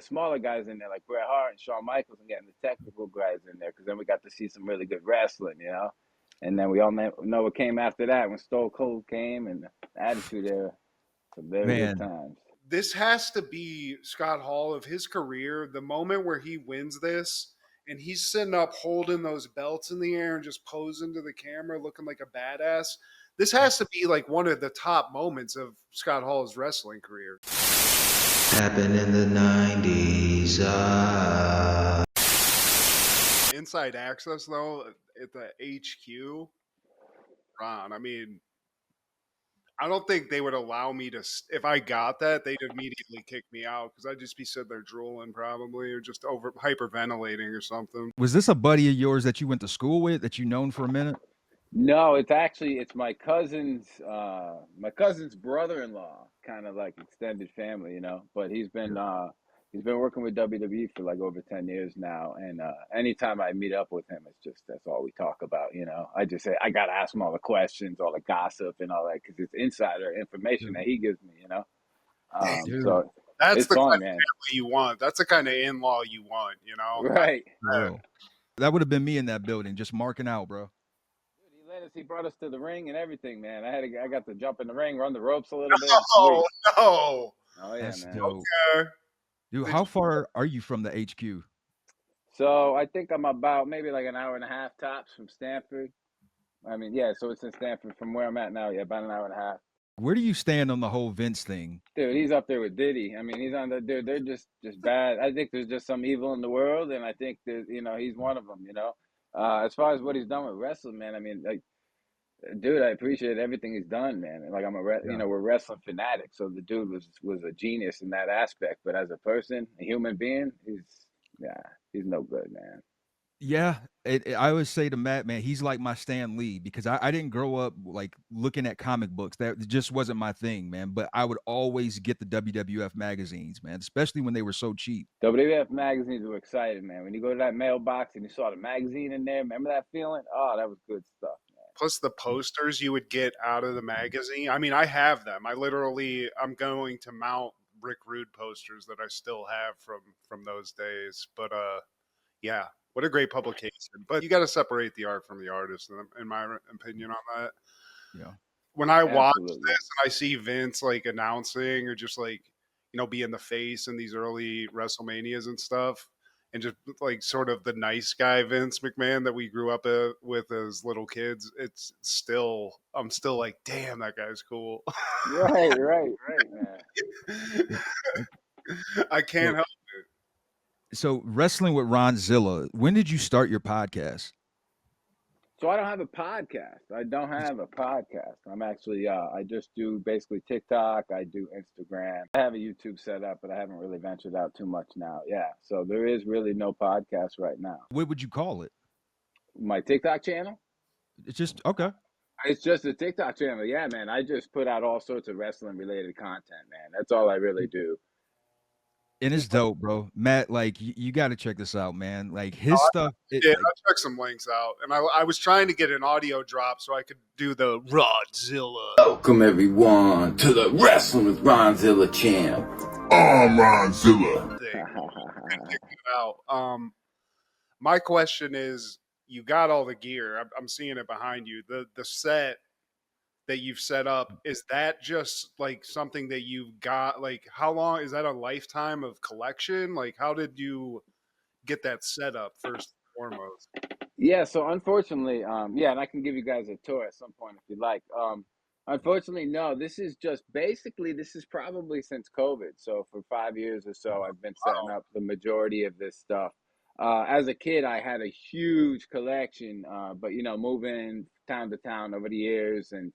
the smaller guys in there like Bret Hart and Shawn Michaels and getting the technical guys in there because then we got to see some really good wrestling, you know. And then we all know what came after that when Stone Cold came and the Attitude Era. Some very good Man, times. This has to be Scott Hall of his career. The moment where he wins this and he's sitting up holding those belts in the air and just posing to the camera looking like a badass. This has to be like one of the top moments of Scott Hall's wrestling career. Happened in the 90s. Inside access, though, at the HQ, Ron, I mean, I don't think they would allow me to. If I got that, they'd immediately kick me out because I'd just be sitting there drooling probably, or just over hyperventilating or something. was this a buddy of yours that you went to school with that you known for a minute? No, it's my cousin's brother-in-law, kind of like extended family, you know. But he's been working with WWE for like over 10 years now, and anytime I meet up with him, that's all we talk about, you know. I just say I gotta ask him all the questions, all the gossip, and all that because it's insider information that he gives me, you know. So That's it's the fun, kind man. of family you want. That's the kind of in-law you want, you know. Right. Bro. That would have been me in that building, just marking out, bro. He brought us to the ring and everything, man. I got to jump in the ring, run the ropes a little bit. No, Oh yeah, That's man. dope. Okay. Dude, how far are you from the HQ? So I think I'm about maybe like an hour and a half tops from Stanford. I mean, yeah, so it's in Stanford from where I'm at now. Yeah, about an hour and a half. Where do you stand on the whole Vince thing? Dude, he's up there with Diddy. I mean, he's on the dude. They're just bad. I think there's just some evil in the world, and I think that he's one of them. You know, as far as what he's done with wrestling, man. I mean, like, dude, I appreciate everything he's done, man. And like, we're wrestling fanatics, so the dude was a genius in that aspect. But as a person, a human being, he's no good, man. Yeah, I always say to Matt, man, he's like my Stan Lee because I didn't grow up like looking at comic books. That just wasn't my thing, man. But I would always get the WWF magazines, man, especially when they were so cheap. WWF magazines were exciting, man. When you go to that mailbox and you saw the magazine in there, remember that feeling? Oh, that was good stuff, man. Plus the posters you would get out of the magazine. I mean, I have them. I'm going to mount Rick Rude posters that I still have from those days. But yeah, what a great publication. But you got to separate the art from the artist, in my opinion, on that. Yeah. When I watch Absolutely. this and I see Vince like announcing or just like, being the face in these early WrestleManias and stuff, and just like sort of the nice guy Vince McMahon that we grew up with as little kids, I'm still like, damn, that guy's cool. Right, man. I can't help. So wrestling with Ronzilla, when did you start your podcast? So I don't have a podcast. I'm actually I just do basically TikTok. I do Instagram. I have a YouTube set up, but I haven't really ventured out too much now. Yeah. So there is really no podcast right now. What would you call it? My TikTok channel? It's just okay. It's just a TikTok channel. Yeah, man. I just put out all sorts of wrestling related content, man. That's all I really do. And it's dope, bro. Matt, like you got to check this out, man. Like his stuff. Yeah, I'll check some links out. And I was trying to get an audio drop so I could do the Ronzilla. Welcome everyone to the Wrestling with Ronzilla channel. I'm Ronzilla. My question is, you got all the gear. I'm seeing it behind you. The set that you've set up, is that just like something that you've got? Like, how long is that? A lifetime of collection? Like, how did you get that set up first and foremost? Yeah, so unfortunately, and I can give you guys a tour at some point if you'd like. Unfortunately, no, this is probably since COVID. So for 5 years or so, I've been setting up the majority of this stuff. As a kid, I had a huge collection, but moving town to town over the years and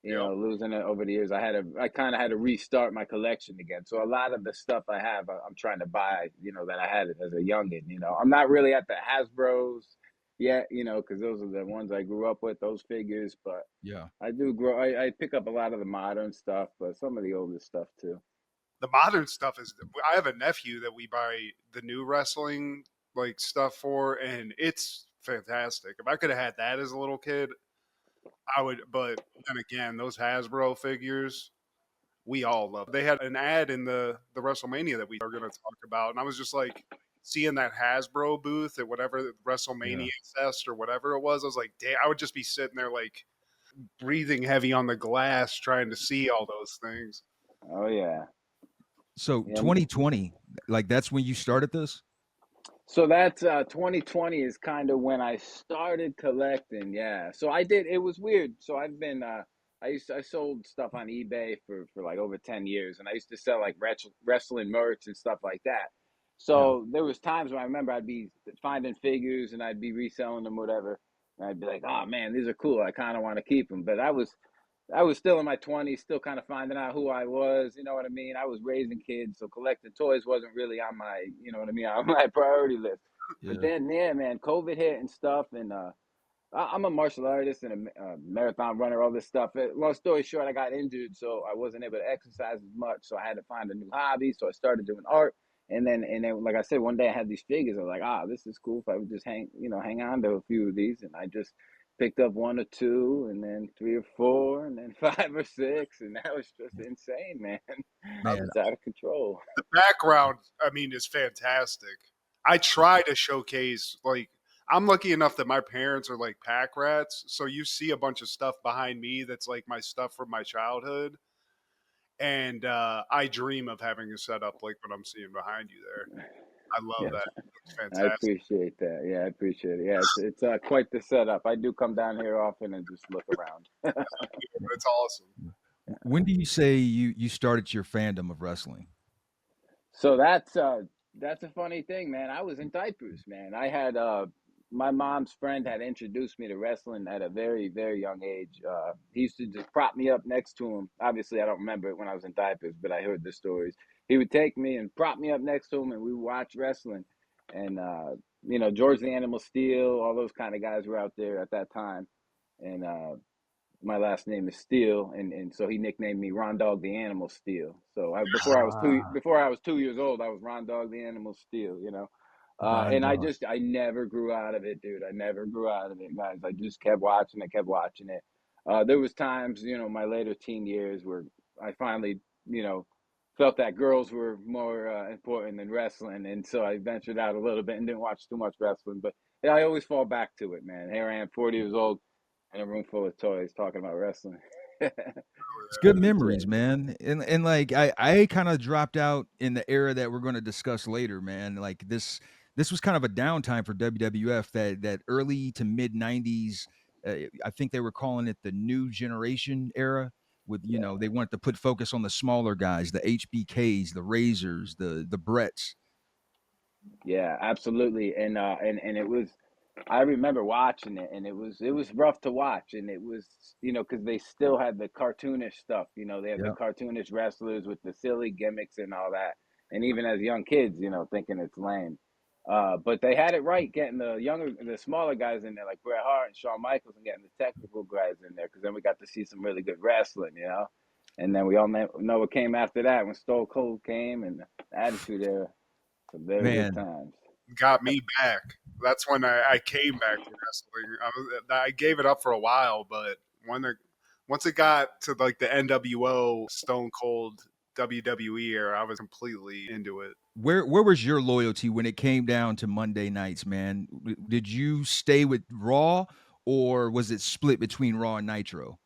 losing it over the years, I kind of had to restart my collection again. So a lot of the stuff I have, I'm trying to buy, that I had as a youngin. I'm not really at the Hasbro's yet, because those are the ones I grew up with, those figures. But Yeah, I do grow. I pick up a lot of the modern stuff, but some of the older stuff too. The modern stuff is. I have a nephew that we buy the new wrestling like stuff for, and it's fantastic. If I could have had that as a little kid, I would. But then again, those Hasbro figures, we all love. They had an ad in the WrestleMania that we are going to talk about, and I was just like seeing that Hasbro booth at whatever WrestleMania Fest or whatever it was. I was like, damn, I would just be sitting there like breathing heavy on the glass trying to see all those things. Oh yeah. So Yeah. 2020, like that's when you started this? So that's 2020 is kind of when I started collecting. Yeah. So I did. It was weird. So I've been. I sold stuff on eBay for like over 10 years, and I used to sell like wrestling merch and stuff like that. Yeah. So there was times when I remember I'd be finding figures and I'd be reselling them, whatever. And I'd be like, oh man, these are cool. I kind of want to keep them. But I was still in my 20s, still kind of finding out who I was. You know what I mean? I was raising kids, so collecting toys wasn't really on my, you know what I mean, on my priority list. But Yeah. then, yeah, man, COVID hit and stuff, and I'm a martial artist and a marathon runner, all this stuff. Long story short, I got injured, so I wasn't able to exercise as much. So I had to find a new hobby. So I started doing art, and then, like I said, one day I had these figures. I was like, this is cool. If I would just hang on to a few of these, and I just picked up one or two, and then three or four, and then five or six, and that was just insane, man. Man, It's out of control. The background, I mean, is fantastic. I try to showcase, like, I'm lucky enough that my parents are like pack rats. So you see a bunch of stuff behind me that's like my stuff from my childhood. And I dream of having a setup like what I'm seeing behind you there. I love Yeah, that. It's I fantastic. appreciate that. Yeah, I appreciate it. Yeah, it's quite the setup. I do come down here often and just look around. It's awesome. when do you say you started your fandom of wrestling? So that's a funny thing, man. I was in diapers, man. I had my mom's friend had introduced me to wrestling at a very, very young age. He used to just prop me up next to him. Obviously, I don't remember it when I was in diapers, but I heard the stories. He would take me and prop me up next to him, and we would watch wrestling. And George the Animal Steel, all those kind of guys were out there at that time. And my last name is Steele, and so he nicknamed me Ron Dog the Animal Steel. So Ah, before I was 2 years old, I was Ron Dog the Animal Steel. Ron And Dog. I never grew out of it, dude. I never grew out of it, guys. I just kept watching it, kept watching it. There was times, my later teen years where I finally, felt that girls were more important than wrestling, and so I ventured out a little bit and didn't watch too much wrestling. But yeah, I always fall back to it, man. Here I am, 40 years old in a room full of toys talking about wrestling. It's good It's memories, man. And like I kind of dropped out in the era that we're going to discuss later, man. Like this was kind of a downtime for WWF that early to mid 90s. I think they were calling it the new generation era with yeah, they wanted to put focus on the smaller guys, the HBKs, the Razors, the Bretts. yeah, absolutely. And it was, I remember watching it, and it was rough to watch, and it was, because they still had the cartoonish stuff. They had the Yeah. cartoonish wrestlers with the silly gimmicks and all that, and even as young kids, thinking it's lame. But they had it right, getting the smaller guys in there, like Bret Hart and Shawn Michaels, and getting the technical guys in there, because then we got to see some really good wrestling. And then we all know what came after that when Stone Cold came and the Attitude Era. Some very good Man, times. Got me back. That's when I came back to wrestling. I gave it up for a while, but once it got to like the NWO Stone Cold WWE era, I was completely into it. where was your loyalty when it came down to Monday nights, man? Did you stay with Raw or was it split between Raw and Nitro?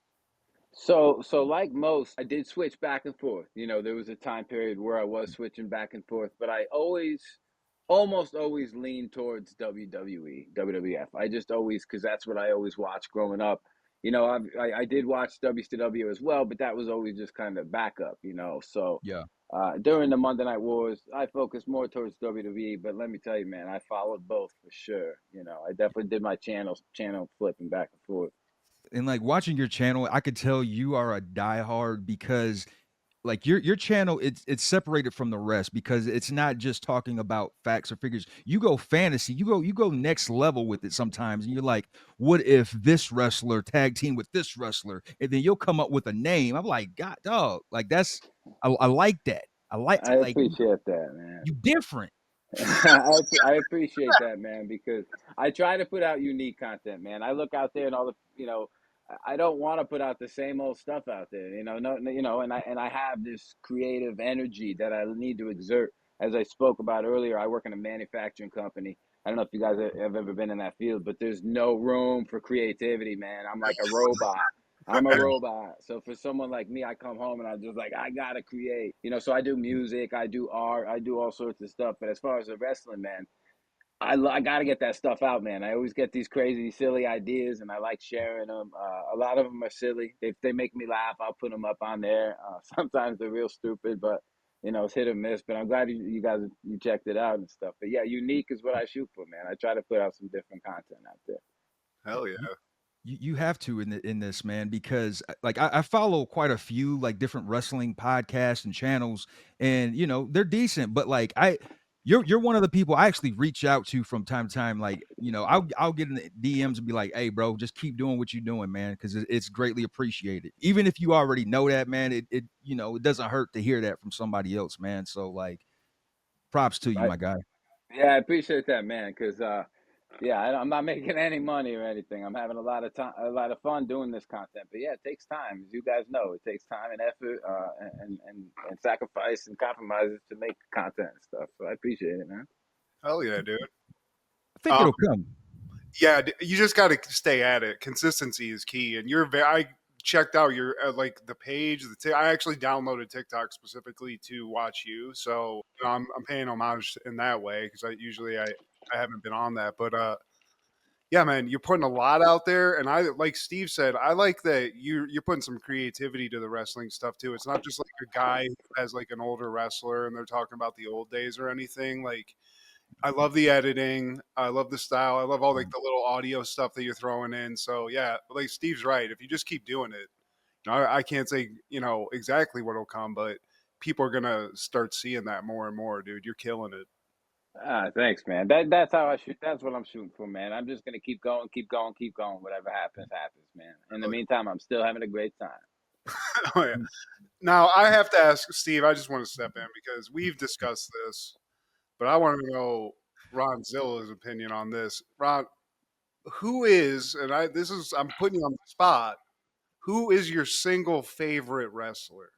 So like most, I did switch back and forth. There was a time period where I was switching back and forth, but I almost always leaned towards WWE, WWF. I just always, because that's what I always watched growing up. I did watch WCW as well, but that was always just kind of backup. So Yeah. during the Monday Night Wars, I focused more towards WWE. But let me tell you, man, I followed both for sure. I definitely did my channel flipping back and forth. And like watching your channel, I could tell you are a diehard because like your channel it's separated from the rest because it's not just talking about facts or figures. You go fantasy, you go next level with it sometimes, and you're like, what if this wrestler tag team with this wrestler, and then you'll come up with a name. I'm like, God, dog, like I like that. I I like appreciate that, man. you different. I appreciate that, man, because I try to put out unique content, man. I look out there and all the, I don't want to put out the same old stuff out there, and I have this creative energy that I need to exert. As I spoke about earlier, I work in a manufacturing company. I don't know if you guys have ever been in that field, but there's no room for creativity, man. I'm like a robot. I'm a robot. So for someone like me, I come home and I'm just like, I gotta create. So I do music, I do art, I do all sorts of stuff. But as far as the wrestling, man, I got to get that stuff out, man. I always get these crazy, silly ideas, and I like sharing them. A lot of them are silly. If they make me laugh, I'll put them up on there. Sometimes they're real stupid, but it's hit or miss. But I'm glad you guys you checked it out and stuff. But yeah, unique is what I shoot for, man. I try to put out some different content out there. Hell yeah. You have to in this, man, because like I follow quite a few like different wrestling podcasts and channels, and they're decent, but like you're one of the people I actually reach out to from time to time. Like I'll get in the DMs and be like, hey bro, just keep doing what you're doing, man, because it's greatly appreciated. Even if you already know that, man, it doesn't hurt to hear that from somebody else, man. So like props to you, Right? my guy. Yeah, I appreciate that, man. Because yeah, I'm not making any money or anything. I'm having a lot of time, a lot of fun doing this content. But yeah, it takes time, as you guys know. It takes time and effort, and sacrifice and compromises to make content and stuff. So I appreciate it, man. Hell yeah, dude. I think Um, it'll come. yeah, you just got to stay at it. Consistency is key, and I checked out your like the page. I actually downloaded TikTok specifically to watch you, so I'm paying homage in that way because I haven't been on that, but yeah, man, you're putting a lot out there, and I like Steve said, I like that you're putting some creativity to the wrestling stuff too. It's not just like a guy who has like an older wrestler and they're talking about the old days or anything. Like I love the editing, I love the style, I love all like the little audio stuff that you're throwing in. So yeah, like Steve's right. If you just keep doing it, I can't say exactly what'll come, but people are gonna start seeing that more and more, dude. You're killing it. Thanks, man. That's how I shoot. That's what I'm shooting for, man. I'm just gonna keep going, keep going, keep going. Whatever happens, happens, man. In the meantime, I'm still having a great time. Oh yeah. Now I have to ask Steve. I just want to step in because we've discussed this, but I want to know Ronzilla's opinion on this. Ron, who is I'm putting you on the spot. Who is your single favorite wrestler?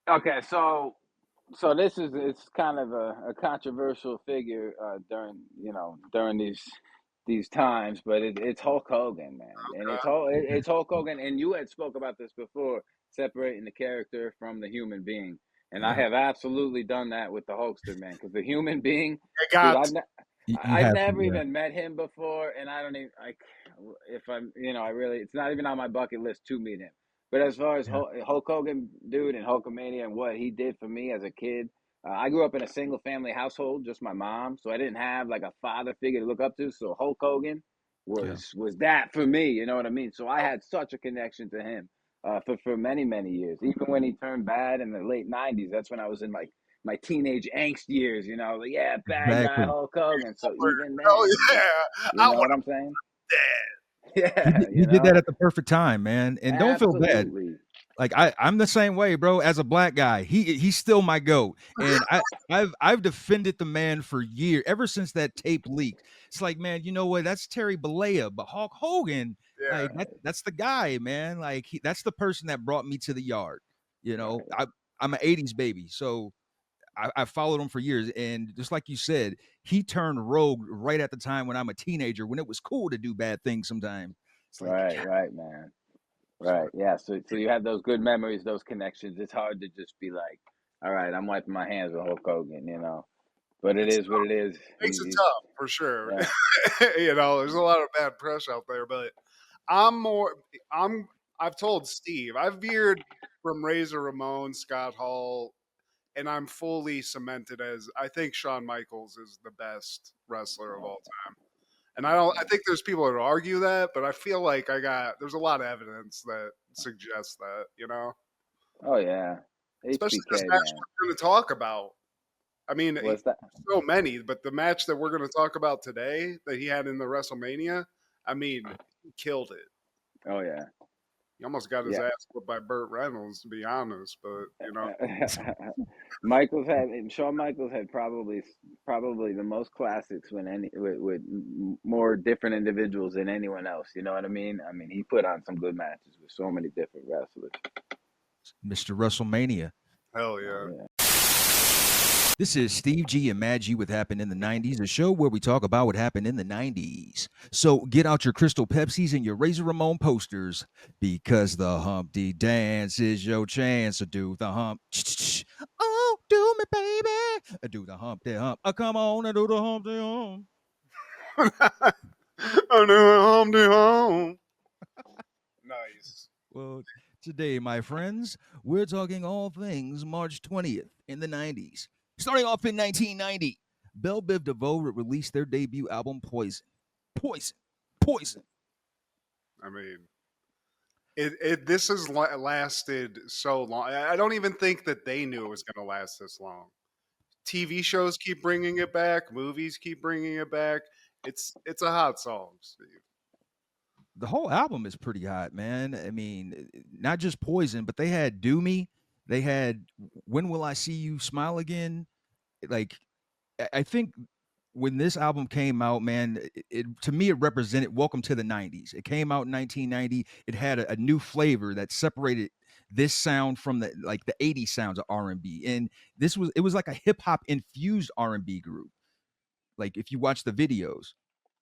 Okay, so this is it's kind of a controversial figure during these times, but it's Hulk Hogan, man, and it's Hulk Hogan, and you had spoke about this before, separating the character from the human being, and I Yeah, have absolutely done that with the Hulkster, man, because the human being, I dude, got you I've have to. never Yeah. even met him before, and I don't even like if I'm I really it's not even on my bucket list to meet him. But as far as Yeah. Hulk Hogan, dude, and Hulkamania and what he did for me as a kid, I grew up in a single family household, just my mom, so I didn't have like a father figure to look up to. So Hulk Hogan Yeah. was that for me, you know what I mean? So I had such a connection to him for many years. Even when he turned bad in the late '90s, that's when I was in like my teenage angst years, like, yeah, bad guy Exactly. Hulk Hogan. So even Oh then, yeah, you I know want what I'm saying? that. He Yeah, did, he did that at the perfect time, man. And don't feel bad. absolutely. Like I'm the same way, bro. As a black guy, he's still my goat, and I've defended the man for years, ever since that tape leaked. It's like, man, you know what? That's Terry Bollea, but Hulk Hogan, Yeah, like that's the guy, man. Like that's the person that brought me to the yard. Right. I'm an '80s baby, so I followed him for years, and just like you said, he turned rogue right at the time when I'm a teenager, when it was cool to do bad things. Sometimes it's like, Right, God, right, man. so Right. Yeah. So you have those good memories, those connections. It's hard to just be like, all right, I'm wiping my hands with Hulk Hogan. But it it's is what it is. makes it He's tough for sure. yeah. There's a lot of bad press out there, but I'm more. I'm. I've told Steve I've veered from Razor Ramon, Scott Hall, and I'm fully cemented as I think Shawn Michaels is the best wrestler of all time. And I don't. I think there's people that argue that, but I feel like there's a lot of evidence that suggests that. Oh yeah. Especially this HBK, match man. we're going to talk about. I mean, What's that? so many, but the match that we're going to talk about today that he had in the WrestleMania, I mean, he killed it. Oh yeah. He almost got his Yeah. ass whooped by Burt Reynolds, to be honest. But Michaels had Shawn Michaels had probably the most classics when with more different individuals than anyone else. You know what I mean? I mean, he put on some good matches with so many different wrestlers. Mr. WrestleMania. hell Oh yeah. yeah. This is Steve G and Mad G with Happened in the 90s, a show where we talk about what happened in the 90s. So get out your Crystal Pepsis and your Razor Ramon posters because the Humpty Dance is your chance to do the hump. Oh, do me, baby. Do the Humpty Hump. Come on and do the Humpty Hump. I'm doing home to home. Nice. Well, today, my friends, we're talking all things March 20th in the 90s. Starting off in 1990, Belle Biv DeVoe released their debut album, Poison. Poison. Poison. I mean, this has lasted so long. I don't even think that they knew it was going to last this long. TV shows keep bringing it back. Movies keep bringing it back. It's a hot song, Steve. The whole album is pretty hot, man. I mean, not just Poison, but they had Do Me. They had When Will I See You Smile Again? Like, I think when this album came out, man, it to me it represented welcome to the 90s. It came out in 1990. It had a new flavor that separated this sound from the 80s sounds of R&B. And it was like a hip hop infused R&B group. Like if you watch the videos.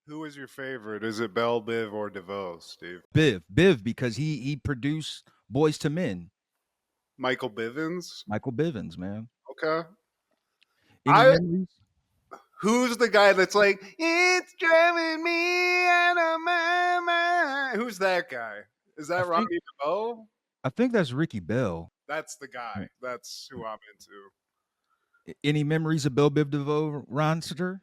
Who is your favorite? Is it Belle Biv or DeVoe, Steve? Biv because he produced Boys to Men. Michael Bivins. Michael Bivins, man. Okay. Any memories? Who's the guy that's like, it's driving me out of my mind? Who's that guy? Is that Robbie DeVoe? I think that's Ricky Bell. That's the guy. That's who I'm into. Any memories of Belle Biv DeVoe, Ronster?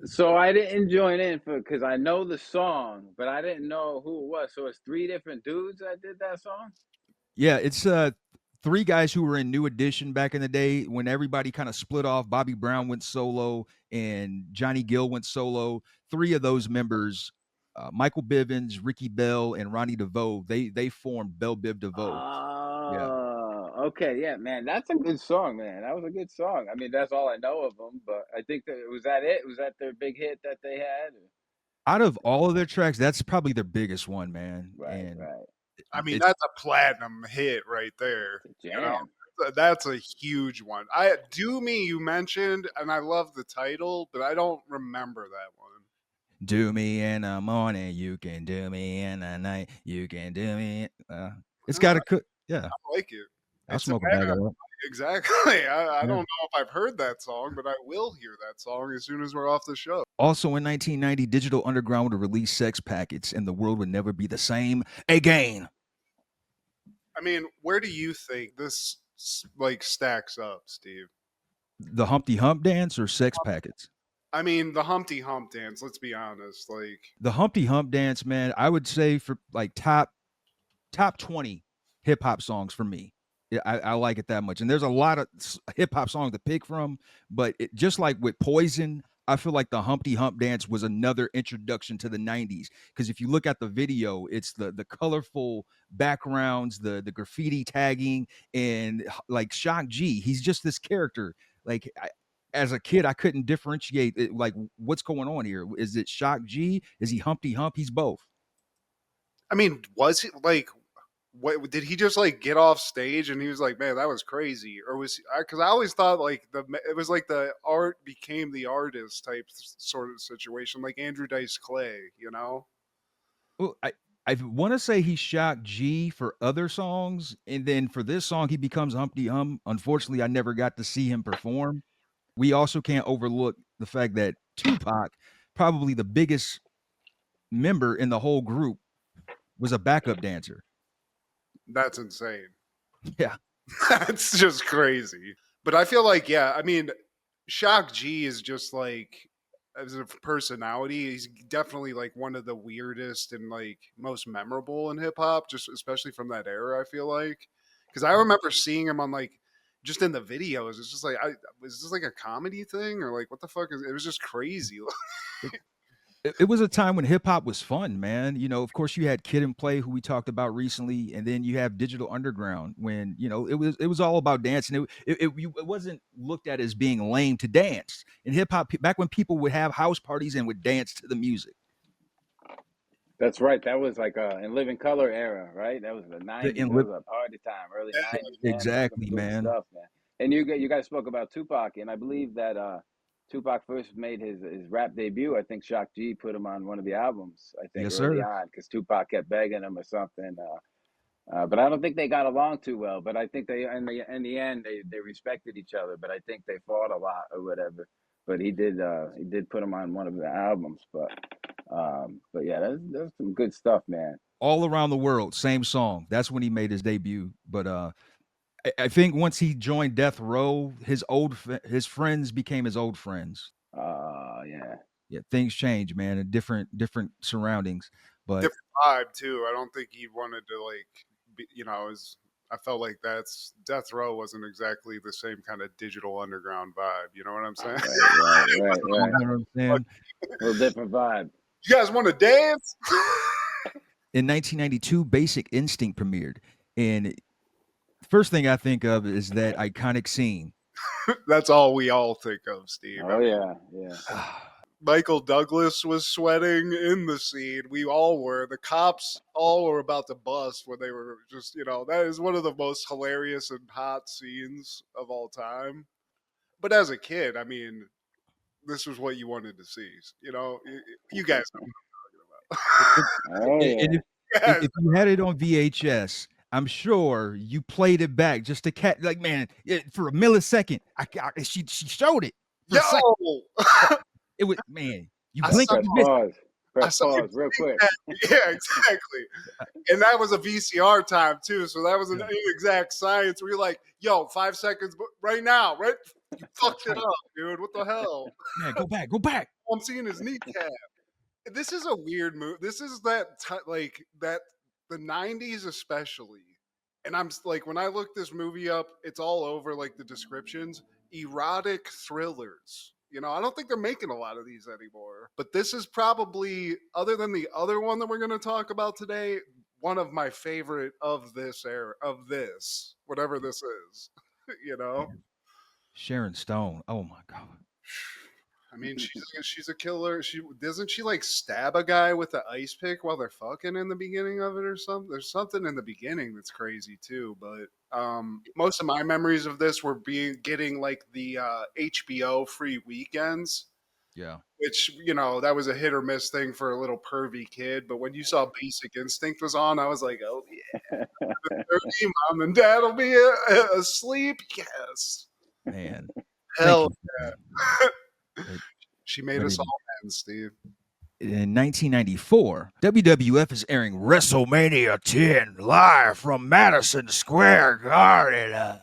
So I didn't join in because I know the song, but I didn't know who it was. So it's 3 different dudes that did that song. Yeah, it's 3 guys who were in New Edition back in the day when everybody kind of split off. Bobby Brown went solo and Johnny Gill went solo. 3 of those members, Michael Bivins, Ricky Bell, and Ronnie DeVoe, they formed Belle Biv DeVoe. Yeah. Okay, yeah, man, that's a good song, man. That was a good song. I mean, that's all I know of them, but I think that was that it. Was that their big hit that they had? Out of all of their tracks, that's probably their biggest one, man. Right, And right. I mean, that's a platinum hit right there. Jam. You know? That's a huge one. I Do Me you mentioned, and I love the title, but I don't remember that one. Do me in the morning, you can do me in the night, you can do me. It's got a cook. Yeah, I like it. I'll smoke a bag of that. Exactly. I don't know if I've heard that song, but I will hear that song as soon as we're off the show. Also in 1990, Digital Underground would release Sex Packets, and the world would never be the same again. I mean, where do you think this like stacks up, Steve? The Humpty Hump Dance or Sex Packets? I mean, the Humpty Hump Dance. Let's be honest. Like the Humpty Hump Dance, man. I would say for like top 20 hip hop songs for me. Yeah, I like it that much. And there's a lot of hip hop songs to pick from, but just like with Poison, I feel like the Humpty Hump Dance was another introduction to the 90s. Because if you look at the video, it's the colorful backgrounds, the graffiti tagging, and like Shock G. He's just this character. Like as a kid, I couldn't differentiate it, like what's going on here. Is it Shock G? Is he Humpty Hump? He's both. I mean, was he like? What did he just like get off stage and he was like, man, that was crazy? Or was because I always thought like it was like the art became the artist type sort of situation, like Andrew Dice Clay, you know? Well, I want to say he Shock G for other songs, and then for this song he becomes Humpty Hum. Unfortunately, I never got to see him perform. We also can't overlook the fact that Tupac, probably the biggest member in the whole group, was a backup dancer. That's insane. Yeah. That's just crazy. But I feel like, yeah, I mean, Shock G is just like, as a personality, he's definitely like one of the weirdest and like most memorable in hip hop, just especially from that era, I feel like. Because I remember seeing him on like, just in the videos, it's just like, is this like a comedy thing or like what the fuck is it? Was just crazy. it was a time when hip hop was fun, man. You know, of course, you had Kid and Play, who we talked about recently, and then you have Digital Underground, when it was all about dancing. It wasn't looked at as being lame to dance in hip hop back when people would have house parties and would dance to the music. That's right. That was like in Living Color era, right? That was the The, '90s. in That lip, was a party time, early Yeah. '90s, man. That was some exactly, good man. stuff, man. And you guys spoke about Tupac, and I believe that Tupac first made his rap debut. I think Shock G put him on one of the albums. I think Yes, early sir. on, because Tupac kept begging him or something. But I don't think they got along too well. But I think they in the end they respected each other. But I think they fought a lot or whatever. But he did put him on one of the albums. But yeah, that's some good stuff, man. All around the world, same song. That's when he made his debut. But I think once he joined Death Row, his friends became his old friends. Yeah. Yeah, things change, man, in different surroundings. But Different vibe too. I don't think he wanted to like, I felt like that's Death Row wasn't exactly the same kind of digital underground vibe. You know what I'm saying? you know what I'm saying? A little different vibe. You guys want to dance? In 1992, Basic Instinct premiered, and first thing I think of is that iconic scene. That's all we all think of, Steve. Oh yeah, yeah. Michael Douglas was sweating in the scene. We all were. The cops all were about to bust when they were just, that is one of the most hilarious and hot scenes of all time. But as a kid, I mean, this was what you wanted to see. You guys know what Oh And yeah. I'm talking about. if you had it on VHS, I'm sure you played it back just to catch, like, man, for a millisecond. She showed it for a second. Yo, It was, man, you I blink saw, and Press you miss. pause. I Press saw you pause real quick. yeah, exactly. And that was a VCR time too, so that was an inexact science. We were like, "Yo, 5 seconds, right now, right? You fucked it up, dude. What the hell?" Man, go back. All I'm seeing his kneecap. This is a weird move. This is that like that the '90s especially. And I'm like, when I look this movie up, it's all over like the descriptions, erotic thrillers. I don't think they're making a lot of these anymore. But this is probably, other than the other one that we're going to talk about today, one of my favorite of this era, of this, whatever this is. you know? Sharon Stone. Oh my god. I mean, she's a killer. She doesn't she like stab a guy with an ice pick while they're fucking in the beginning of it or something. There's something in the beginning that's crazy too. But most of my memories of this were getting like the HBO free weekends, Yeah. which that was a hit or miss thing for a little pervy kid. But when you saw Basic Instinct was on, I was like, oh yeah, 30, mom and dad will be asleep. Yes, Man. hell Thank yeah. you. She made us all men, Steve. In 1994, WWF is airing WrestleMania 10 live from Madison Square Garden.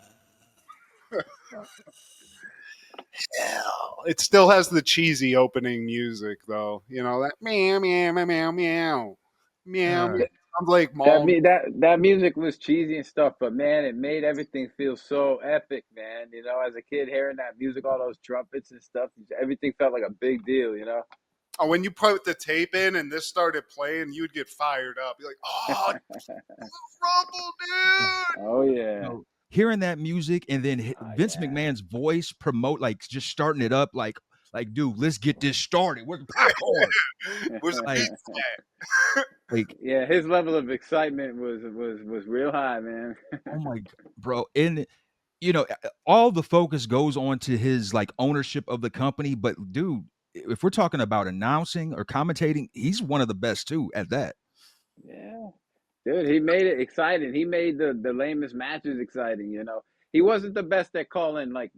Hell, it still has the cheesy opening music though. That meow meow meow meow meow meow. Uh, Sounds like That mom. me that music was cheesy and stuff, but man, it made everything feel so epic, man. As a kid hearing that music, all those trumpets and stuff, everything felt like a big deal. Oh, when you put the tape in and this started playing, you'd get fired up. You're like, oh, Rumble, dude. Oh yeah. Hearing that music and then Vince McMahon's voice promote, like, just starting it up, like, dude, let's get this started. Where's the popcorn? Where's the Like, pizza like, Yeah, his level of excitement was real high, man. oh my bro. And all the focus goes on to his like ownership of the company, but dude, if we're talking about announcing or commentating, he's one of the best too at that. Yeah. Dude, he made it exciting. He made the lamest matches exciting. He wasn't the best at calling like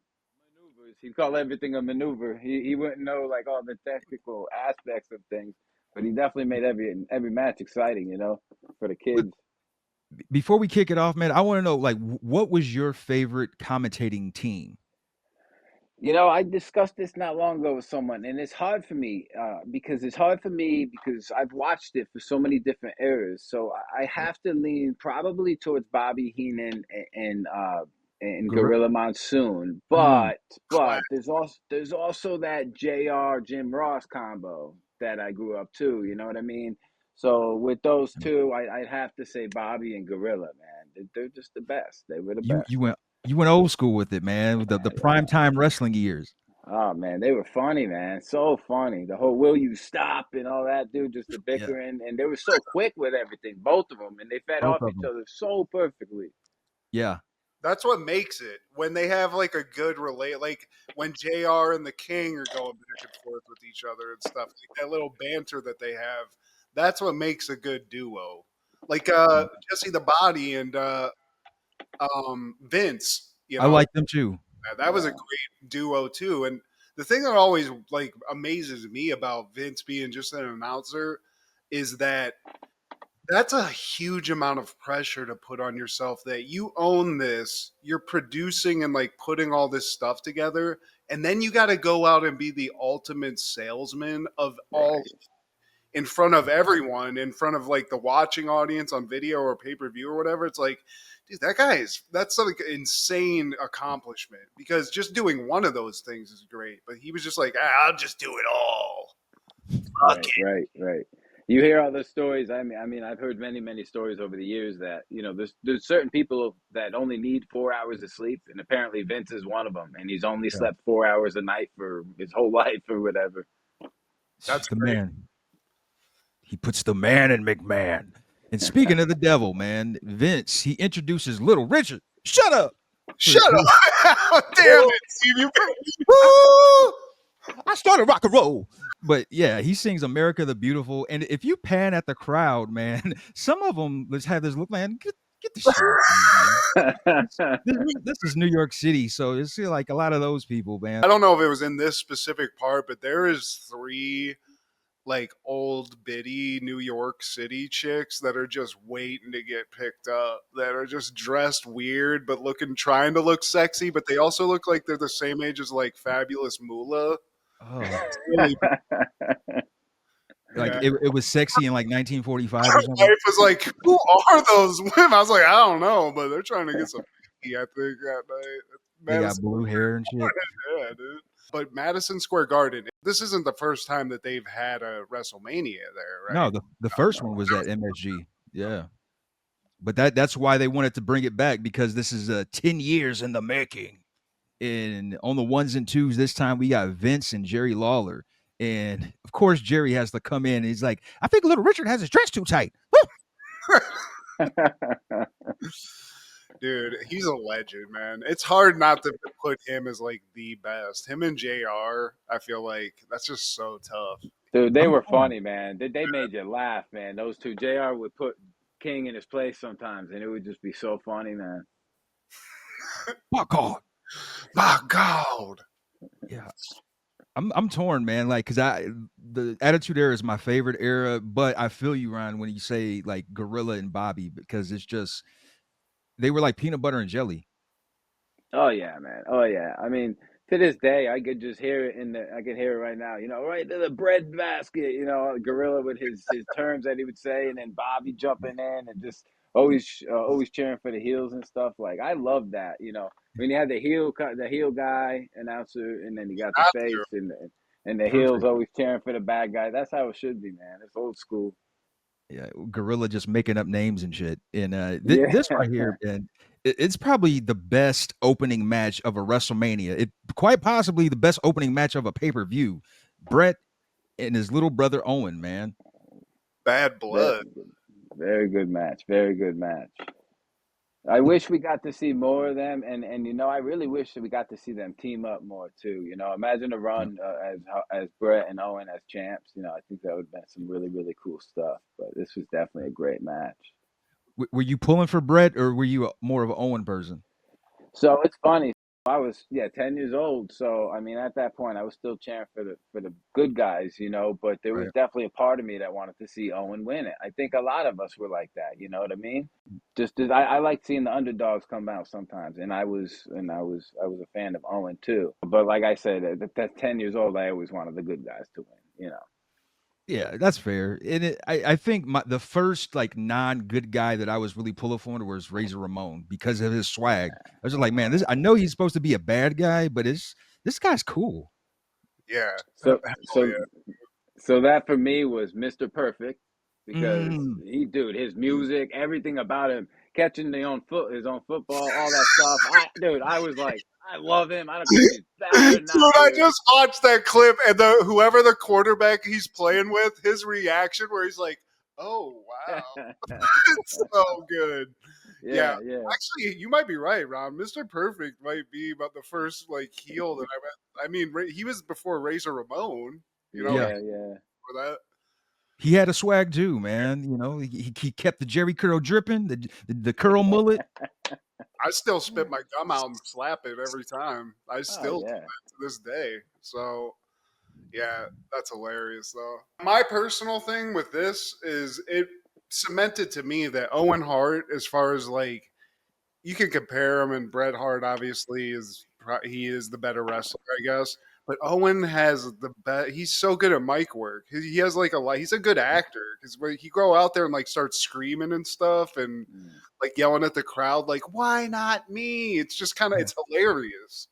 maneuvers. He'd call everything a maneuver. He wouldn't know like all the technical aspects of things, but he definitely made every match exciting, for the But kids. before we kick it off, man, I want to know, like, what was your favorite commentating team? I discussed this not long ago with someone, and it's hard for me because I've watched it for so many different eras. So I have to lean probably towards Bobby Heenan and Gor- Gorilla Monsoon, Mm, but there's also that Jr. Jim Ross combo. that I grew up too. You know what I mean? So with those two, I'd have to say Bobby and Gorilla, man. They're just the best. They were the You best. you went you went old school with it, man. With the prime time wrestling years. Oh man, they were funny, man. So funny. The whole "Will you stop" and all that, dude. Just the Yeah, bickering, and they were so quick with everything, both of them, and they fed both off of each them. other so perfectly. Yeah, That's what makes it when they have like a good relate, like when JR and the King are going back and forth with each other and stuff, like that little banter that they have. That's what makes a good duo. Like Jesse the Body and Vince, you I know, like them too. that was a Yeah, great duo too. And the thing that always like amazes me about Vince being just an announcer is that that's a huge amount of pressure to put on yourself that you own this, you're producing and like putting all this stuff together, and then you got to go out and be the ultimate salesman of all right. in front of everyone, in front of like the watching audience on video or pay-per-view or whatever. It's like, dude, that's like an insane accomplishment because just doing one of those things is great, but he was just like, I'll just do it all. Fuck Right, right, right. You hear all the stories. I mean, I've heard many, many stories over the years that there's certain people that only need 4 hours of sleep, and apparently Vince is one of them, and he's only Yeah, slept 4 hours a night for his whole life or whatever. That's the great. man. He puts the man in McMahon. And speaking of the devil, man, Vince, he introduces Little Richard. Shut up. Shut up. Damn it, Steve. I started rock and roll. But yeah, he sings America the Beautiful. And if you pan at the crowd, man, some of them just have this look, man, get the shit out of here, man. This is New York City, so it's like a lot of those people, man. I don't know if it was in this specific part, but there is three like old biddy New York City chicks that are just waiting to get picked up, that are just dressed weird but trying to look sexy, but they also look like they're the same age as like Fabulous Moolah. Oh, It's really like yeah. it was sexy in like 1945 My or something. wife was like, "Who are those women?" I was like, "I don't know, but they're trying to get some." I think that night. They got Madison blue hair and shit. Yeah, dude. But Madison Square Garden, this isn't the first time that they've had a WrestleMania there, No, right? the first one was at MSG. Yeah. But that's why they wanted to bring it back because this is 10 years in the making. And on the ones and twos, this time we got Vince and Jerry Lawler. And of course, Jerry has to come in and he's like, I think Little Richard has his dress too tight. Dude, he's a legend, man. It's hard not to put him as like the best. Him and JR, I feel like that's just so tough. Dude, they I'm were torn. funny, man. They made you laugh, man. Those two. JR would put King in his place sometimes, and it would just be so funny, man. My God. My God. Yeah. I'm torn, man. Like, cause the Attitude Era is my favorite era, but I feel you, Ryan, when you say like Gorilla and Bobby, because it's just they were like peanut butter and jelly. Oh yeah, man. Oh yeah. I mean, to this day, I could just hear it I could hear it right now. Right to the bread basket. Gorilla with his terms that he would say, and then Bobby jumping in and just always cheering for the heels and stuff. Like I love that. When you had the heel guy announcer, and then you got the Not true. face and the heels Perfect. always cheering for the bad guy. That's how it should be, man. It's old school. Yeah, Gorilla just making up names and shit. And Yeah. this right here, man, it's probably the best opening match of a WrestleMania. It quite possibly the best opening match of a pay per view. Brett and his little brother Owen, man. Bad Very, blood. very good match. Very good match. I wish we got to see more of them, and I really wish that we got to see them team up more too. Imagine a Yeah. run as Brett and Owen as champs. I think that would have been some really really cool stuff. But this was definitely a great match. Were you pulling for Brett or were you more of an Owen person? So it's funny. I was 10 years old. So I mean, at that point, I was still cheering for the good guys, But there was Right. definitely a part of me that wanted to see Owen win it. I think a lot of us were like that. You know what I mean? I like seeing the underdogs come out sometimes, and I was a fan of Owen too. But like I said, at 10 years old, I always wanted the good guys to win. Yeah, that's fair. And I think the first like non-good guy that I was really pulling for was Razor Ramon because of his swag. I was just like, man, I know he's supposed to be a bad guy, but this guy's cool. Yeah. So Hell so yeah. So that for me was Mr. Perfect because Mm. dude, his music, everything about him, catching his own football, all that stuff. I was like, I love him. I don't care if he's bad or Dude, not I good. just watched that clip, and whoever the quarterback he's playing with, his reaction where he's like, "Oh wow, it's so good." Yeah, Yeah, yeah, actually, you might be right, Ron. Mister Perfect might be about the first like heel that I met. I mean, he was before Razor Ramon. You know, Yeah. yeah. for that. He had a swag too, man. You know, he kept the Jerry curl dripping, the curl mullet. I still spit my gum out and slap it every time. I Oh still do yeah. that to this day. So yeah, that's hilarious though. My personal thing with this is it cemented to me that Owen Hart, as far as like you can compare him, and Bret Hart obviously he is the better wrestler, I guess. But Owen has the best. He's so good at mic work. He has like he's a good actor because when he go out there and like start screaming and stuff and Mm. like yelling at the crowd, like "Why not me?" It's just kind of Yeah. it's hilarious.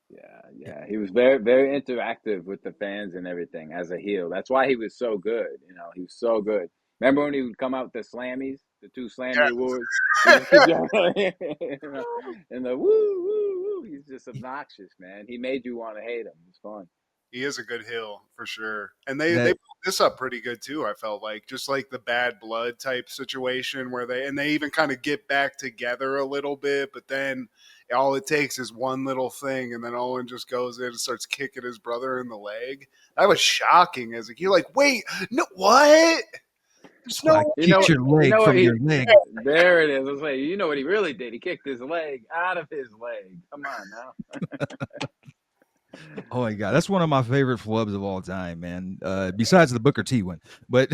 Yeah, yeah. He was very, very interactive with the fans and everything as a heel. That's why he was so good. He was so good. Remember when he would come out with the Slammies, the two Slammy awards? He just keep yelling, and the woo, woo, woo. He's just obnoxious, man. He made you want to hate him. It's fun. He is a good heel for sure, and they That put this up pretty good too. I felt like just like the bad blood type situation where they even kind of get back together a little bit, but then all it takes is one little thing, and then Owen just goes in and starts kicking his brother in the leg. That was shocking. As a you're like, wait, no, what? There's I no. You know kicked what? your You leg know what from he? your leg. There it is. I was like, you know what he really did? He kicked his leg out of his leg. Come on now. Oh my god, that's one of my favorite flubs of all time, man. Besides the Booker T one, but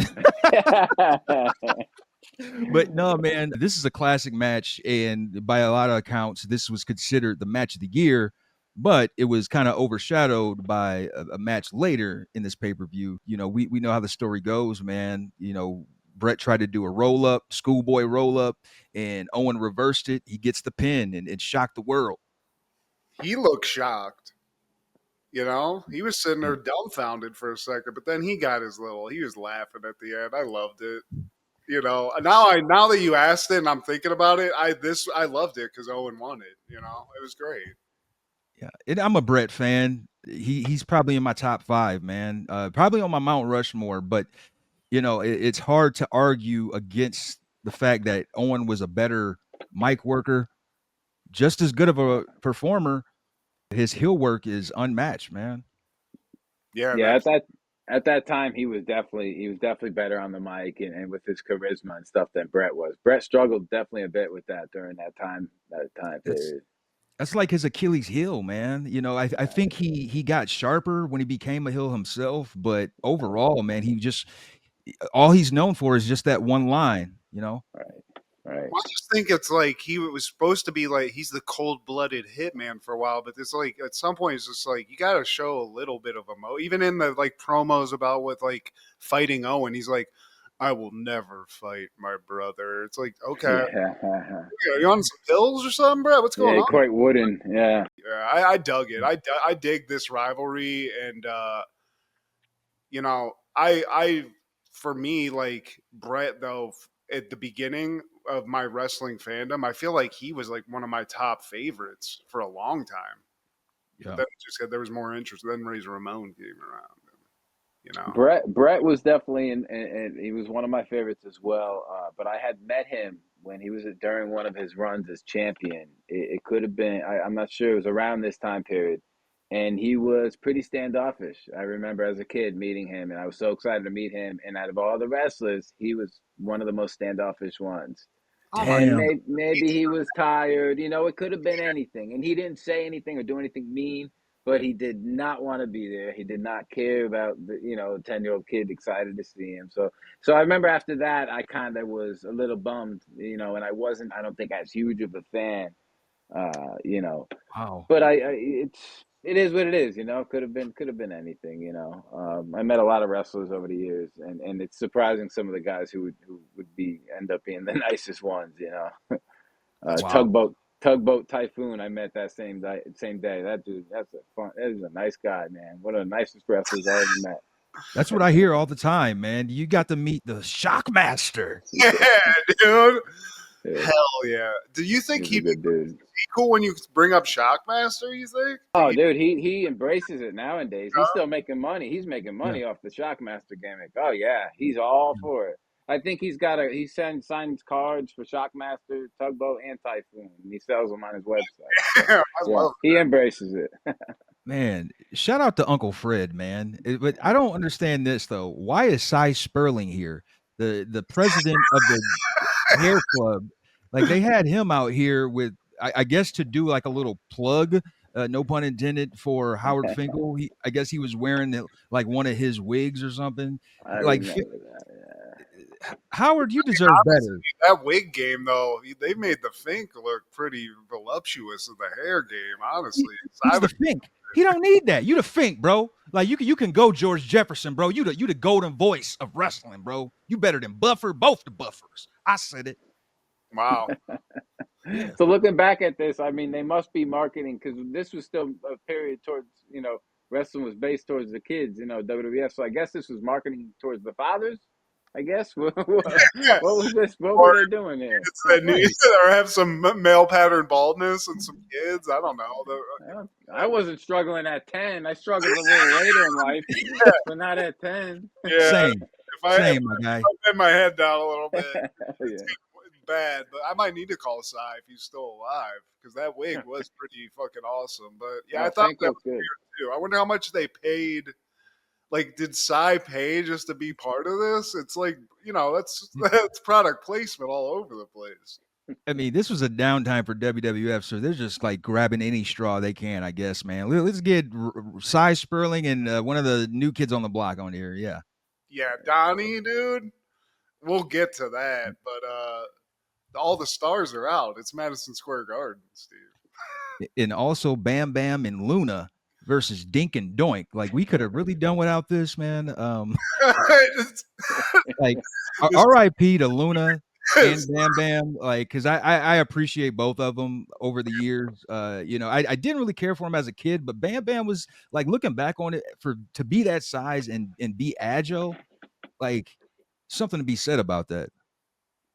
but no, man, this is a classic match, and by a lot of accounts, this was considered the match of the year. But it was kind of overshadowed by a match later in this pay per view. We know how the story goes, man. Brett tried to do a roll up, schoolboy roll up, and Owen reversed it. He gets the pin, and it shocked the world. He looked shocked. He was sitting Yeah. there dumbfounded for a second, but then he got his little. He was laughing at the end. I loved it. Now that you asked it and I'm thinking about it, I loved it because Owen won it. It was great. Yeah, and I'm a Brett fan. He's probably in my top five, man. Probably on my Mount Rushmore, but it's hard to argue against the fact that Owen was a better mic worker, just as good of a performer. His heel work is unmatched, man. Yeah, Yeah, that's at that time he was definitely better on the mic and with his charisma and stuff than Brett was. Brett struggled definitely a bit with that during that time That's period. that's like his Achilles heel, man. I Yeah, think he got sharper when he became a heel himself, but overall, man, he just all he's known for is just that one line. right, right. I just think it's like he was supposed to be like he's the cold-blooded hitman for a while, but it's like at some point it's just like you got to show a little bit of even in the like promos about with like fighting Owen. He's like, I will never fight my brother. It's like, okay, Yeah, you on some pills or something, bro? What's going yeah, on? quite wooden. Yeah, Yeah, I dug it. I dig this rivalry, and I for me like Brett though at the beginning of my wrestling fandom, I feel like he was like one of my top favorites for a long time. But Yeah. then it just there was more interest. Then Razor Ramon came around. You know, Brett was definitely and he was one of my favorites as well. But I had met him when he was during one of his runs as champion. It could have been I'm not sure. It was around this time period, and he was pretty standoffish. I remember as a kid meeting him, and I was so excited to meet him. And out of all the wrestlers, he was one of the most standoffish ones. oh my And Damn. maybe he was tired. It could have been anything. And he didn't say anything or do anything mean, but he did not want to be there. He did not care about the 10-year-old kid excited to see him. So I remember after that, I kind of was a little bummed, and I don't think as huge of a fan, uh, you know, Wow. but it is what it is. Could have been anything. I met a lot of wrestlers over the years, and it's surprising some of the guys who would be end up being the nicest ones. that's Wow. Tugboat Typhoon. I met that same day. That dude, that is a nice guy, man. One of the nicest wrestlers I ever met. That's what I hear all the time, man. You got to meet the Shockmaster. Yeah, dude. Yeah, Hell yeah. Do you think he's a he'd be good dude. cool when you bring up Shockmaster, you think? Oh, dude, he embraces it nowadays. He's Huh? still making money. He's making Yeah. money off the Shockmaster gimmick. Oh yeah, he's all for it. I think he signs cards for Shockmaster, Tugboat, and Typhoon, and he sells them on his website. So Yeah, I yeah, love he embraces it. Man, shout out to Uncle Fred, man. But I don't understand this though. Why is Cy Sperling here? The president of the hair club. Like they had him out here with I guess to do like a little plug, no pun intended, for Howard Finkel. I guess he was wearing like one of his wigs or something. I Like remember that. Yeah. Howard, you deserve honestly, better. that wig game though, they made the Fink look pretty voluptuous in the hair game, honestly. So I He's the would Fink. He don't need that. You the Fink, bro. Like you can go George Jefferson, bro. You the golden voice of wrestling, bro. You better than Buffer, both the Buffers. I said it. wow. Yeah. So looking back at this, I mean, they must be marketing because this was still a period towards wrestling was based towards the kids, WWF. So I guess this was marketing towards the fathers. I guess Yeah. what was this? What Or were they doing here? it's that need, or have some male pattern baldness and some kids. I don't know. Well, I wasn't struggling at 10. I struggled a little later in life, Yeah, but not at 10. yeah. Same. If I Same, my guy. bend my head down a little bit, Yeah. it's bad. But I might need to call Cy if he's still alive because that wig was pretty fucking awesome. But yeah, I I thought think that that's was good. weird too. I wonder how much they paid. Like, did Cy pay just to be part of this? It's like, that's product placement all over the place. I mean, this was a downtime for WWF, so they're just like grabbing any straw they can, I guess, man. Let's get Cy Sperling and one of the new kids on the block on here. Yeah. Yeah, Donnie, dude. We'll get to that, but all the stars are out. It's Madison Square Garden, Steve. And also Bam Bam and Luna versus Dink and Doink. Like we could have really done without this, man. Like R.I.P. to Luna and Bam Bam, like because I appreciate both of them over the years. I didn't really care for him as a kid, but Bam Bam was like looking back on it to be that size and be agile, like something to be said about that.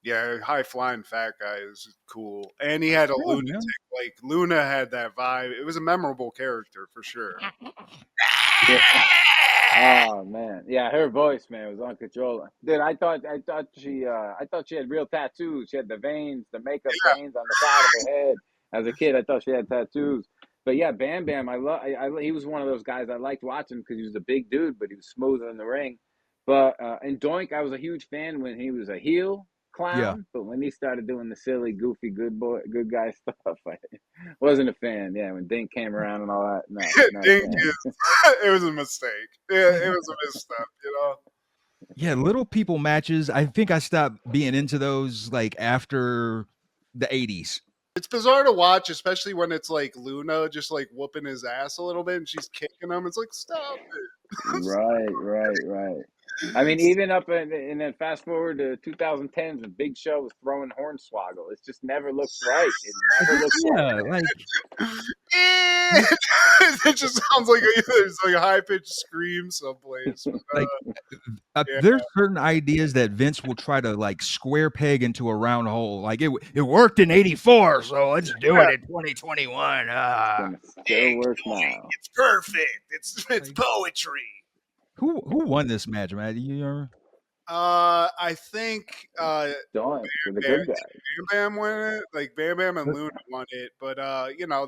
Yeah, high flying fat guy is cool, and he had a Yeah, lunatic. man. Like Luna had that vibe. It was a memorable character for sure. Yeah. Oh man, yeah, her voice, man, was uncontrollable. Dude, I thought she had real tattoos. She had the veins, the makeup Yeah, veins on the side of her head. As a kid, I thought she had tattoos. But yeah, Bam Bam, he was one of those guys I liked watching because he was a big dude, but he was smooth in the ring. But and Doink, I was a huge fan when he was a heel Yeah. clown, but when he started doing the silly, goofy, good guy stuff, I wasn't a fan. Yeah, when Dink came around and all that, no, not a Dink fan. is. It was a mistake. Yeah, it was a misstep. Yeah, little people matches. I think I stopped being into those like after the 80s. It's bizarre to watch, especially when it's like Luna just like whooping his ass a little bit and she's kicking him. It's like, stop it. Right. I mean, even up and then fast forward to 2010s when Big Show was throwing Hornswoggle. It just never looks right. It never looks Yeah, right. like It just sounds like there's like a high pitched scream someplace. like Yeah. there's certain ideas that Vince will try to like square peg into a round hole. Like it worked in '84, so let's do it in 2021. It's gonna still work now. It's perfect. It's Like- poetry. Who won this match, man? Do you remember? I think Doink for the good guy. Bam Bam won it. Like Bam Bam and Luna won it, but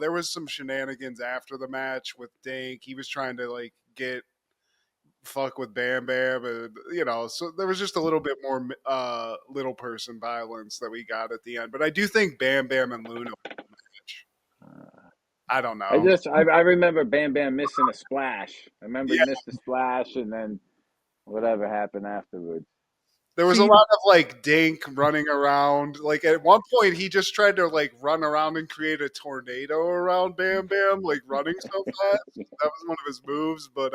there was some shenanigans after the match with Dink. He was trying to like fuck with Bam Bam, and so there was just a little bit more little person violence that we got at the end. But I do think Bam Bam and Luna won the match. I don't know. I remember Bam Bam missing a splash. I remember Yeah. he missed a splash, and then whatever happened afterwards. There was a lot of like Dink running around. Like at one point, he just tried to like run around and create a tornado around Bam Bam, like running so fast. That was one of his moves. But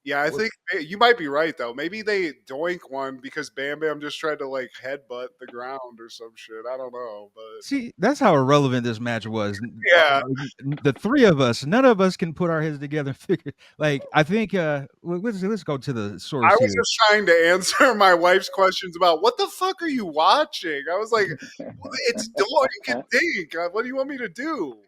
Yeah, I think you might be right though. Maybe they doink one because Bam Bam just tried to like headbutt the ground or some shit. I don't know, but See, that's how irrelevant this match was. yeah, The three of us, none of us can put our heads together and figure. Like, I think, let's go to the I source was here. just trying to answer my wife's questions about what the fuck are you watching? I was like, it's door. You can think. What do you want me to do?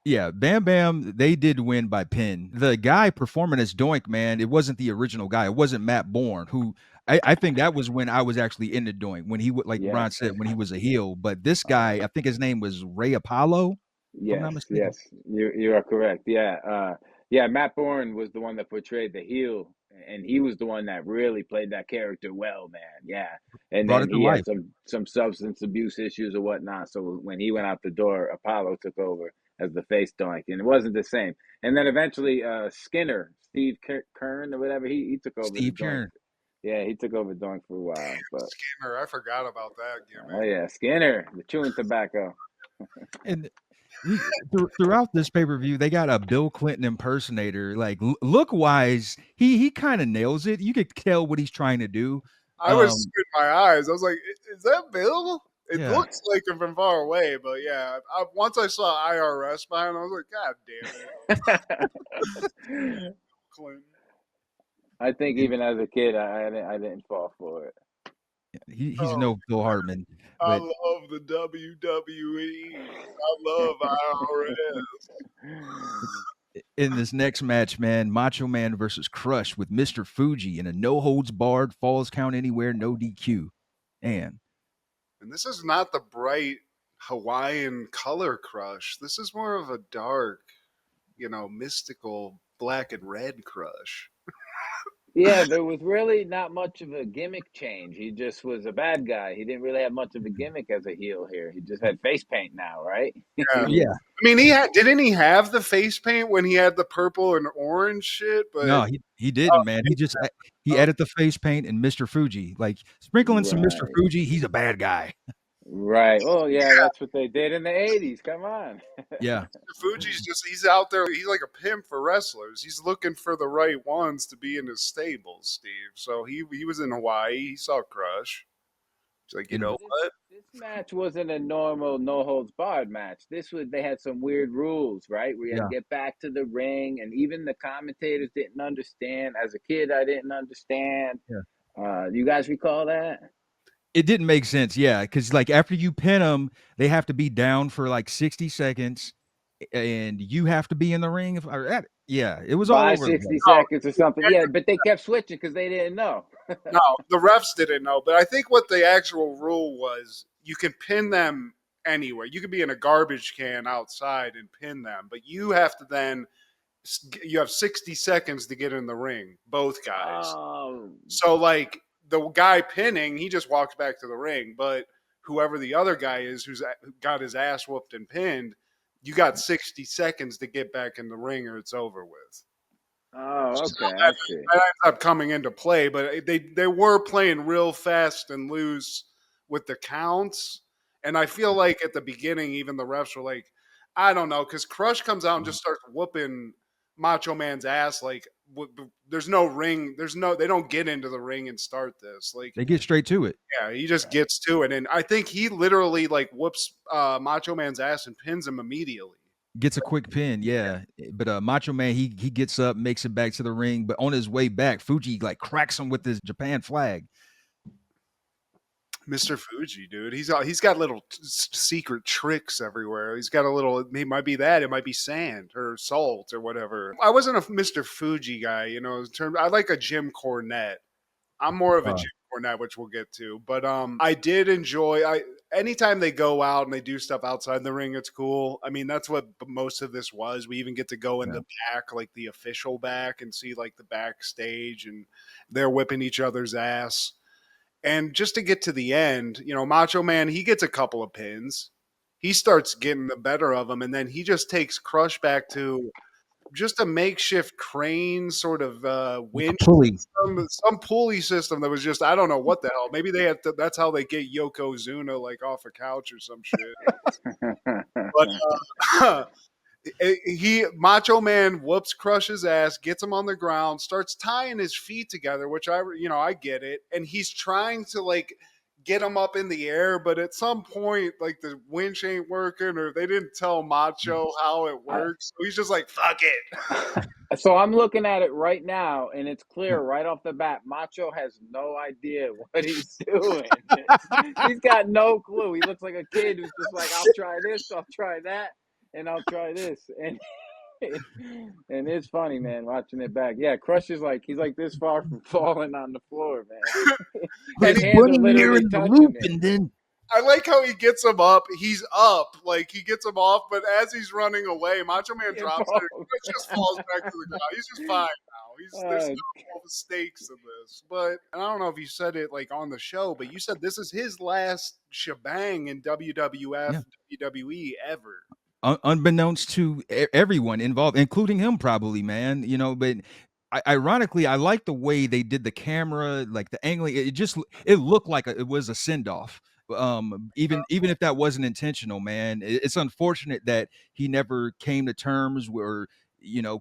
Yeah, Bam Bam, they did win by pin. The guy performing as Doink, man, it wasn't the original guy. It wasn't Matt Bourne, who I think that was when I was actually into Doink, when he would, like Yeah. Ron said, when he was a heel. But this guy, I think his name was Ray Apollo, if I'm Yes, not mistaken. yes, you are correct. Yeah, yeah. Matt Bourne was the one that portrayed the heel, and he was the one that really played that character well, man. Yeah, and Brought then it to he had life. some substance abuse issues or whatnot. So when he went out the door, Apollo took over as the face doink, and it wasn't the same. And then eventually, Skinner, Steve Kern or whatever, he took over the Steve doink. Kern. Yeah, he took over doink for a while. But Skinner, I forgot about that oh gimmick. yeah, Skinner, the chewing tobacco. And throughout this pay-per-view, they got a Bill Clinton impersonator. Like, look wise, he kind of nails it. You could tell what he's trying to do. I was Um, squinting my eyes. I was like, Is that Bill?" It yeah. looks like him from far away, but yeah. Once I saw IRS behind, I was like, "God damn it, Clinton!" I think even as a kid, I didn't fall for it. He's Oh, no Phil Hartman, I but love the WWE. I love IRS. in this next match, man, Macho Man versus Crush with Mr. Fuji in a no holds barred, falls count anywhere, no DQ. And And this is not the bright Hawaiian color crush. This is more of a dark, mystical black and red crush. Yeah, there was really not much of a gimmick change. He just was a bad guy. He didn't really have much of a gimmick as a heel here. He just had face paint now, right? Yeah. yeah, I mean, didn't he have the face paint when he had the purple and orange shit? But no, he didn't, man. He oh, added the face paint and Mr. Fuji, like sprinkling some Mr. Right. Fuji. He's a bad guy. Right. Well, yeah, yeah, that's what they did in the 80s. Come on. Yeah, Fuji's he's out there. He's like a pimp for wrestlers. He's looking for the right ones to be in his stables, Steve. So he was in Hawaii. He saw Crush. He's like, you and know But this what? this match wasn't a normal no holds barred match. This was they had some weird rules, right? We had to yeah, get back to the ring, and even the commentators didn't understand. As a kid, I didn't understand. yeah. You guys recall that? It didn't make sense, yeah, because like after you pin them, they have to be down for like 60 seconds, and you have to be in the ring. Yeah, it was all By over the 60 place. No, seconds or something. Yeah, but they kept switching because they didn't know. no, the refs didn't know. But I think what the actual rule was, you can pin them anywhere. You could be in a garbage can outside and pin them, but you have to then you have 60 seconds to get in the ring, both guys. Oh, So like the guy pinning, he just walks back to the ring, but whoever the other guy is who's got his ass whooped and pinned, you got 60 seconds to get back in the ring or it's over with. oh, So okay, that, I see. that ends up coming into play, but they were playing real fast and loose with the counts. And I feel like at the beginning, even the refs were like, I don't know, because Crush comes out and just starts whooping Macho Man's ass. Like, there's no ring, they don't get into the ring and start this. Like, They get straight to it. yeah, he just gets to it, and I think he literally like whoops Macho Man's ass and pins him immediately. Gets a quick pin, yeah. But Macho Man, he gets up, makes it back to the ring, but on his way back, Fuji like cracks him with his Japan flag. Mr. Fuji, dude. He's got little secret tricks everywhere. He's got a little. It might be that. It might be sand or salt or whatever. I wasn't a Mr. Fuji guy, In terms, I like a Jim Cornette. I'm more of a Uh, Jim Cornette, which we'll get to. But I did enjoy. Anytime they go out and they do stuff outside the ring, it's cool. I mean, that's what most of this was. We even get to go in Yeah. the back, like the official back, and see like the backstage, and they're whipping each other's ass. And just to get to the end, Macho Man, he gets a couple of pins. He starts getting the better of him, and then he just takes Crush back to just a makeshift crane sort of like a winch pulley. system, some pulley system that was just, I don't know what the hell. Maybe they had to, that's how they get Yokozuna like off a couch or some shit. But Macho Man whoops Crush's ass, gets him on the ground, starts tying his feet together, which I get it, and he's trying to like get him up in the air, but at some point like the winch ain't working or they didn't tell Macho how it I, works, so he's just like fuck it. so I'm looking at it right now, and it's clear right off the bat. Macho has no idea what he's doing. He's got no clue. He looks like a kid who's just like, "I'll try this, I'll try that, and I'll try this." And and it's funny, man, watching it back. Yeah, Crush is like he's like this far from falling on the floor, man. And His He's he, hands are running near literally in the touching loop, it. and then I like how he gets him up. He's up, like he gets him off, but as he's running away, Macho Man It drops it. falls. It just falls back to the ground. He's just fine now. There's Uh, no mistakes in this. But and I don't know if you said it like on the show, but you said this is his last shebang in WWF, yeah. WWE ever. Unbeknownst to everyone involved, including him, probably, man. But ironically, I like the way they did the camera, like the angling. It looked like it was a send off. Even if that wasn't intentional, man. It's unfortunate that he never came to terms or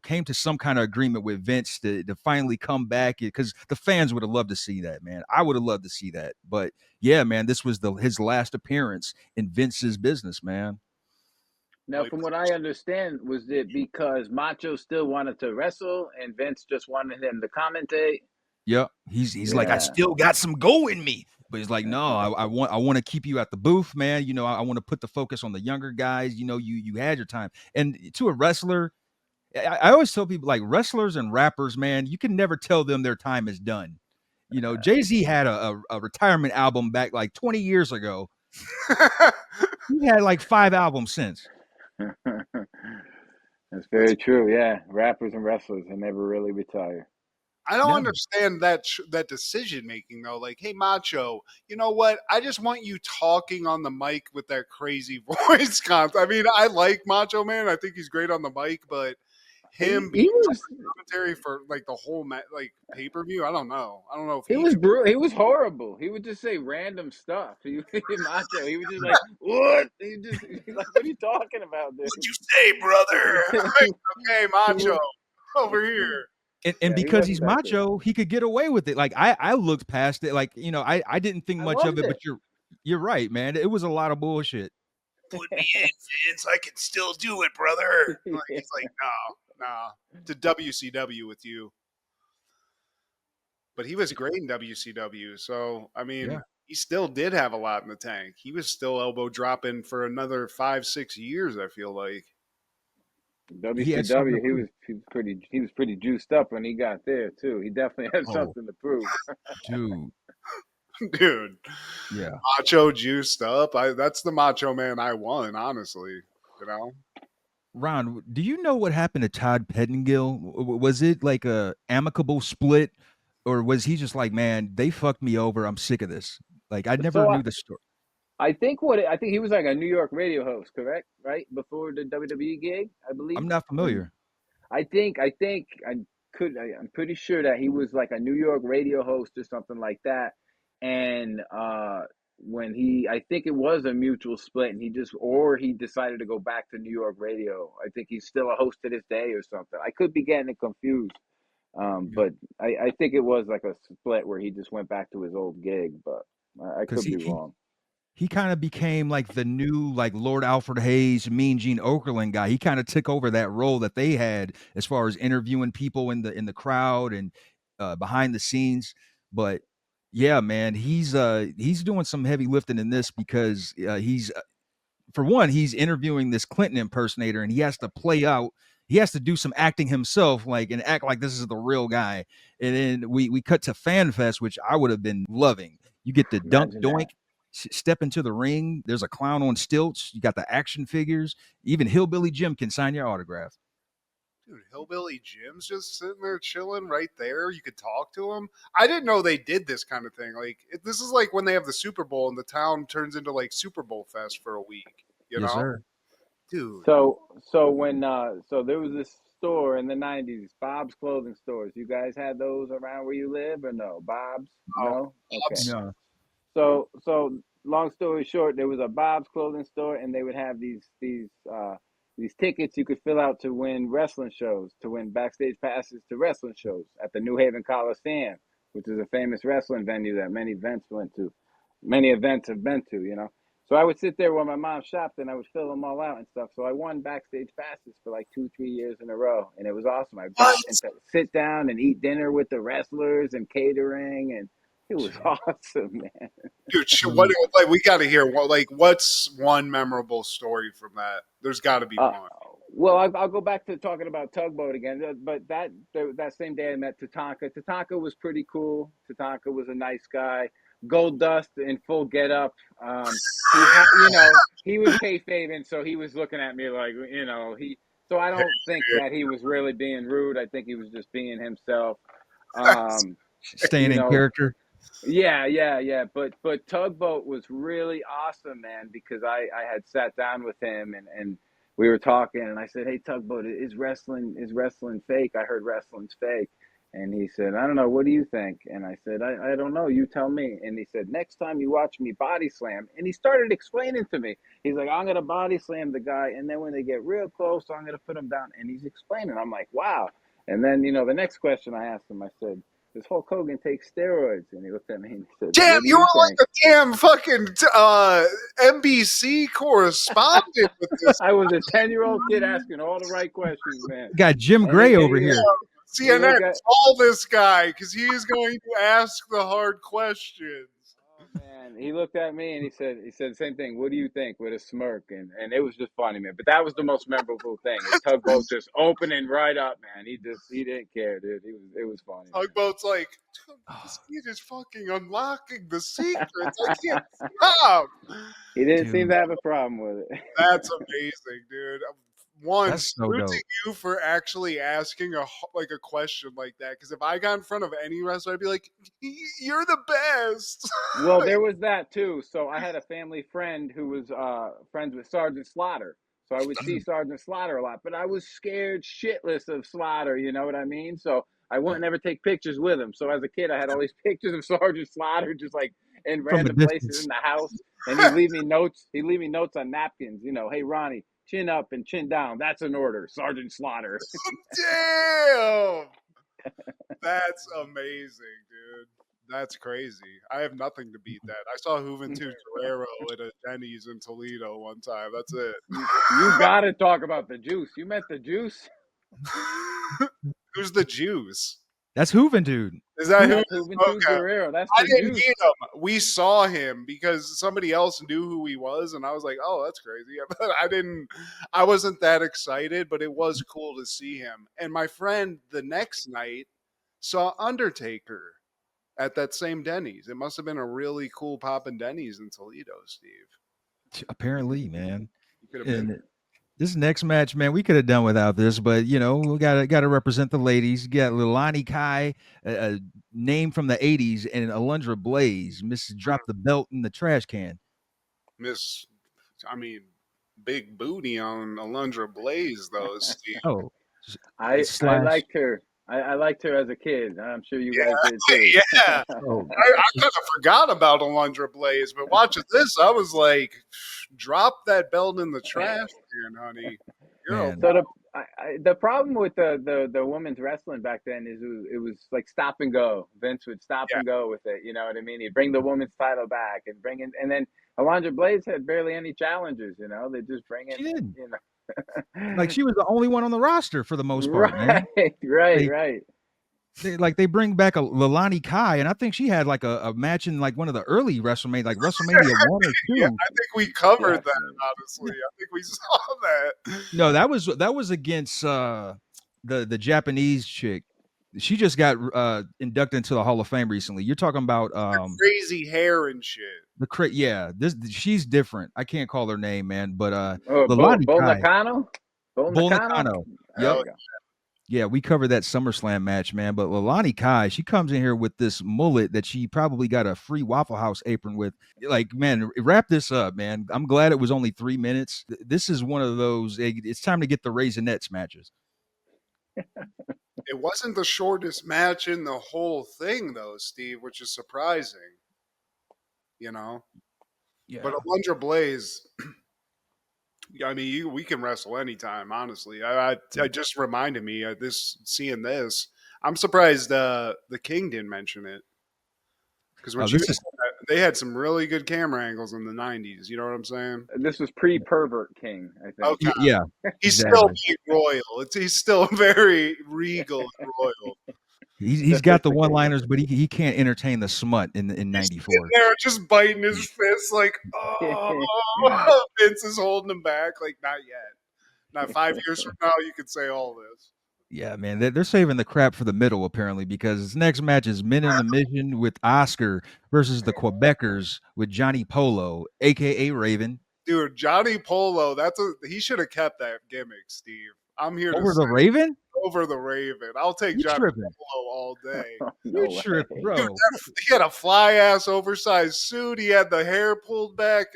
came to some kind of agreement with Vince to finally come back, because the fans would have loved to see that, man. I would have loved to see that, but yeah, man, this was his last appearance in Vince's business, man. Now, from what I understand, was it because Macho still wanted to wrestle and Vince just wanted him to commentate? Yep. He's like, I Yeah. still got some go in me. But he's like, no, I want to keep you at the booth, man. I want to put the focus on the younger guys. You had your time. And to a wrestler, I always tell people, like, wrestlers and rappers, man, you can never tell them their time is done. Jay-Z had a retirement album back like 20 years ago. He had like 5 albums since. That's very true. Yeah. Rappers and wrestlers, they never really retire. I don't No. understand that decision making though. Like, hey, Macho, you know what? I just want you talking on the mic with that crazy voice. I mean, I like Macho Man. I think he's great on the mic, but him being He was commentary for like the whole like pay per view, I don't know. I don't know if he he was could. brutal. He was horrible. He would just say random stuff. Macho. He was just like, "What?" He's like, "What are you talking about, dude?" What'd you say, brother? Like, okay, Macho, over here. And Yeah, he because he's wasn't that good. macho, he could get away with it. Like, I looked past it. Like, I didn't think I much of loved it, but it. you're right, man. It was a lot of bullshit. Put me in, Vince. I can still do it, brother. Like, he's like, no, to WCW with you. But he was great in WCW. So, I mean, Yeah. he still did have a lot in the tank. He was still elbow dropping for another 5-6 years, I feel like. He had something to WCW, prove. he was pretty juiced up when he got there too. He definitely had Oh, something to prove. dude. Dude, Yeah. Macho juiced up. That's the Macho Man I want, honestly. You know? Ron, do you know what happened to Todd Pettengill? Was it like a amicable split, or was he just like, man, they fucked me over. I'm sick of this. Like, I never So knew the story. I think he was like a New York radio host, correct? Right before the WWE gig, I believe. I'm not When familiar. I'm pretty sure that he was like a New York radio host or something like that. And when I think it was a mutual split, and he decided to go back to New York radio. I think he's still a host to this day or something. I could be getting it confused. Yeah. But I think it was like a split where he just went back to his old gig, but I Because could he be he wrong. he kind of became like the new, like, Lord Alfred Hayes, Mean Gene Okerlund guy. He kind of took over that role that they had as far as interviewing people in the crowd and behind the scenes. But yeah, man, he's doing some heavy lifting in this, because he's for one, he's interviewing this Clinton impersonator, and he has to play out. He has to do some acting himself, like, and act like this is the real guy. And then we cut to Fan Fest, which I would have been loving. You get the dunk Imagine doink, that. step into the ring. There's a clown on stilts. You got the action figures. Even Hillbilly Jim can sign your autograph. Dude, Hillbilly Jim's just sitting there chilling right there. You could talk to him. I didn't know they did this kind of thing. Like, this is like when they have the Super Bowl and the town turns into like Super Bowl Fest for a week, you Yes, know? sir. Dude. So there was this store in the '90s, Bob's clothing stores. You guys had those around where you live or no? Bob's? Oh, No? Okay. Bob's. No. So long story short, there was a Bob's clothing store, and they would have these these tickets you could fill out to win wrestling shows, to win backstage passes to wrestling shows at the New Haven Coliseum, which is a famous wrestling venue that many events have been to, you know. So I would sit there while my mom shopped and I would fill them all out and stuff. So I won backstage passes for like 2, 3 years in a row. And it was awesome. I got What? and to sit down and eat dinner with the wrestlers and catering, and it was awesome, man. Dude, what, like, we got to hear what's one memorable story from that? There's got to be Uh, one. well, I'll go back to talking about Tugboat again, but that same day I met Tatanka. Tatanka was pretty cool. Tatanka was a nice guy. Gold Dust in full get up. He had, he was kayfabing, so he was looking at me like, he. So I don't think that he was really being rude. I think he was just being himself. Um, Staying you in know, character. yeah. But Tugboat was really awesome, man, because I had sat down with him and we were talking and I said, "Hey Tugboat, is wrestling fake? I heard wrestling's fake." And he said, "I don't know, what do you think?" And I said, I don't know, you tell me." And he said, "Next time you watch me body slam." And he started explaining to me. He's like, "I'm gonna body slam the guy, and then when they get real close, I'm gonna put him down." And he's explaining. I'm like, wow. And then, the next question I asked him, I said, "Does Hulk Hogan take steroids?" And he looked at me and he said, Damn, "What do you you were think?" like a damn fucking NBC correspondent with this. I was a 10-year-old kid asking all the right questions, man. We got Jim And he, Gray and over he, here. he CNN, looked at, call this guy because he's going to ask the hard questions. oh man, he looked at me and he said the same thing. "What do you think?" with a smirk, and it was just funny, man. But that was the most memorable thing. Is Tugboat just opening right up, man. He didn't care, dude. It was funny, man. Tugboat's like, this kid is fucking unlocking the secrets. I can't stop. He didn't seem Dude, to have a problem with it. That's amazing, dude. One, that's so salute to dope. you for actually asking a question like that. Because if I got in front of any wrestler, I'd be like, "You're the best." Well, there was that too. So I had a family friend who was friends with Sergeant Slaughter. So I would see Sergeant Slaughter a lot, but I was scared shitless of Slaughter, you know what I mean? So I wouldn't ever take pictures with him. So as a kid, I had all these pictures of Sergeant Slaughter just like in From a random places distance. in the house. And he'd leave me notes. He'd leave me notes on napkins, "Hey, Ronnie, chin up and chin down. That's an order, Sergeant Slaughter." Damn, that's amazing, dude. That's crazy. I have nothing to beat that. I saw Juventud Guerrero at a Denny's in Toledo one time. That's it. You got to talk about the juice. You met the juice? Who's the Jews? That's Hooven, dude. Is that who? That's Juventud Okay. Guerrero. That's I the didn't juice. meet him. We saw him because somebody else knew who he was, and I was like, "Oh, that's crazy." I wasn't that excited, but it was cool to see him. And my friend the next night saw Undertaker at that same Denny's. It must have been a really cool poppin' Denny's in Toledo, Steve. Apparently, man. You could have been. And this next match, man, we could have done without this, but we gotta represent the ladies. You got Lilani Kai, a name from the '80s, and Alundra Blaze. Miss Drop the Belt in the trash can. Miss, I mean, big booty on Alundra Blaze, though, Steve. Oh, I slash. liked her. I liked her as a kid. I'm sure you Yeah, guys did too. yeah. Oh, I kind of forgot about Alundra Blaze, but watching this, I was like, drop that belt in the trash can, honey. You're a man. So the problem with the women's wrestling back then is it was like stop and go. Vince would stop yeah. and go with it. You know what I mean? He'd bring the women's title back and bring in, and then Alondra Blaze had barely any challengers. They just bring in, She did. you know. Like she was the only one on the roster for the most part, man. Right, right, They, right. they bring back a Lilani Kai, and I think she had like a match in like one of the early WrestleMania, like WrestleMania 1 or Yeah, 2. I think we covered that, Definitely. honestly. I think we saw that. No, that was against the Japanese chick. She just got inducted into the Hall of Fame recently. You're talking about Crazy hair and shit. yeah, this she's different. I can't call her name, man, but Oh, Lilani Bull Kai, Nakano? Bull Bull Nakano? Nakano. There Yep. we go. Yeah, we covered that SummerSlam match, man. But Lilani Kai, she comes in here with this mullet that she probably got a free Waffle House apron with. Like, man, wrap this up, man. I'm glad it was only 3 minutes. This is one of those. It's time to get the Raisinets matches. It wasn't the shortest match in the whole thing, though, Steve, which is surprising. Yeah. But Alundra Blaze, I mean, we can wrestle anytime. Honestly, I just reminded me seeing this. I'm surprised the King didn't mention it because when This is they had some really good camera angles in the '90s. You know what I'm saying? This was pre-pervert King, I think. Okay, yeah, he's still exactly. being royal. He's still very regal and royal. He's got the one-liners, but he can't entertain the smut in He's sitting '94. there just biting his fists like, oh, Vince is holding him back. Like, not yet. Not 5 years from now, you could say all this. Yeah, man, they're saving the crap for the middle apparently because this next match is Men on a Mission with Oscar versus the Quebecers with Johnny Polo, aka Raven, Dude, Johnny Polo, he should have kept that gimmick, Steve. I'm here to over say the Raven. over the Raven. I'll take You Johnny tripping? Polo all day. You No trip, way. Dude, bro? he had a fly ass oversized suit. He had the hair pulled back.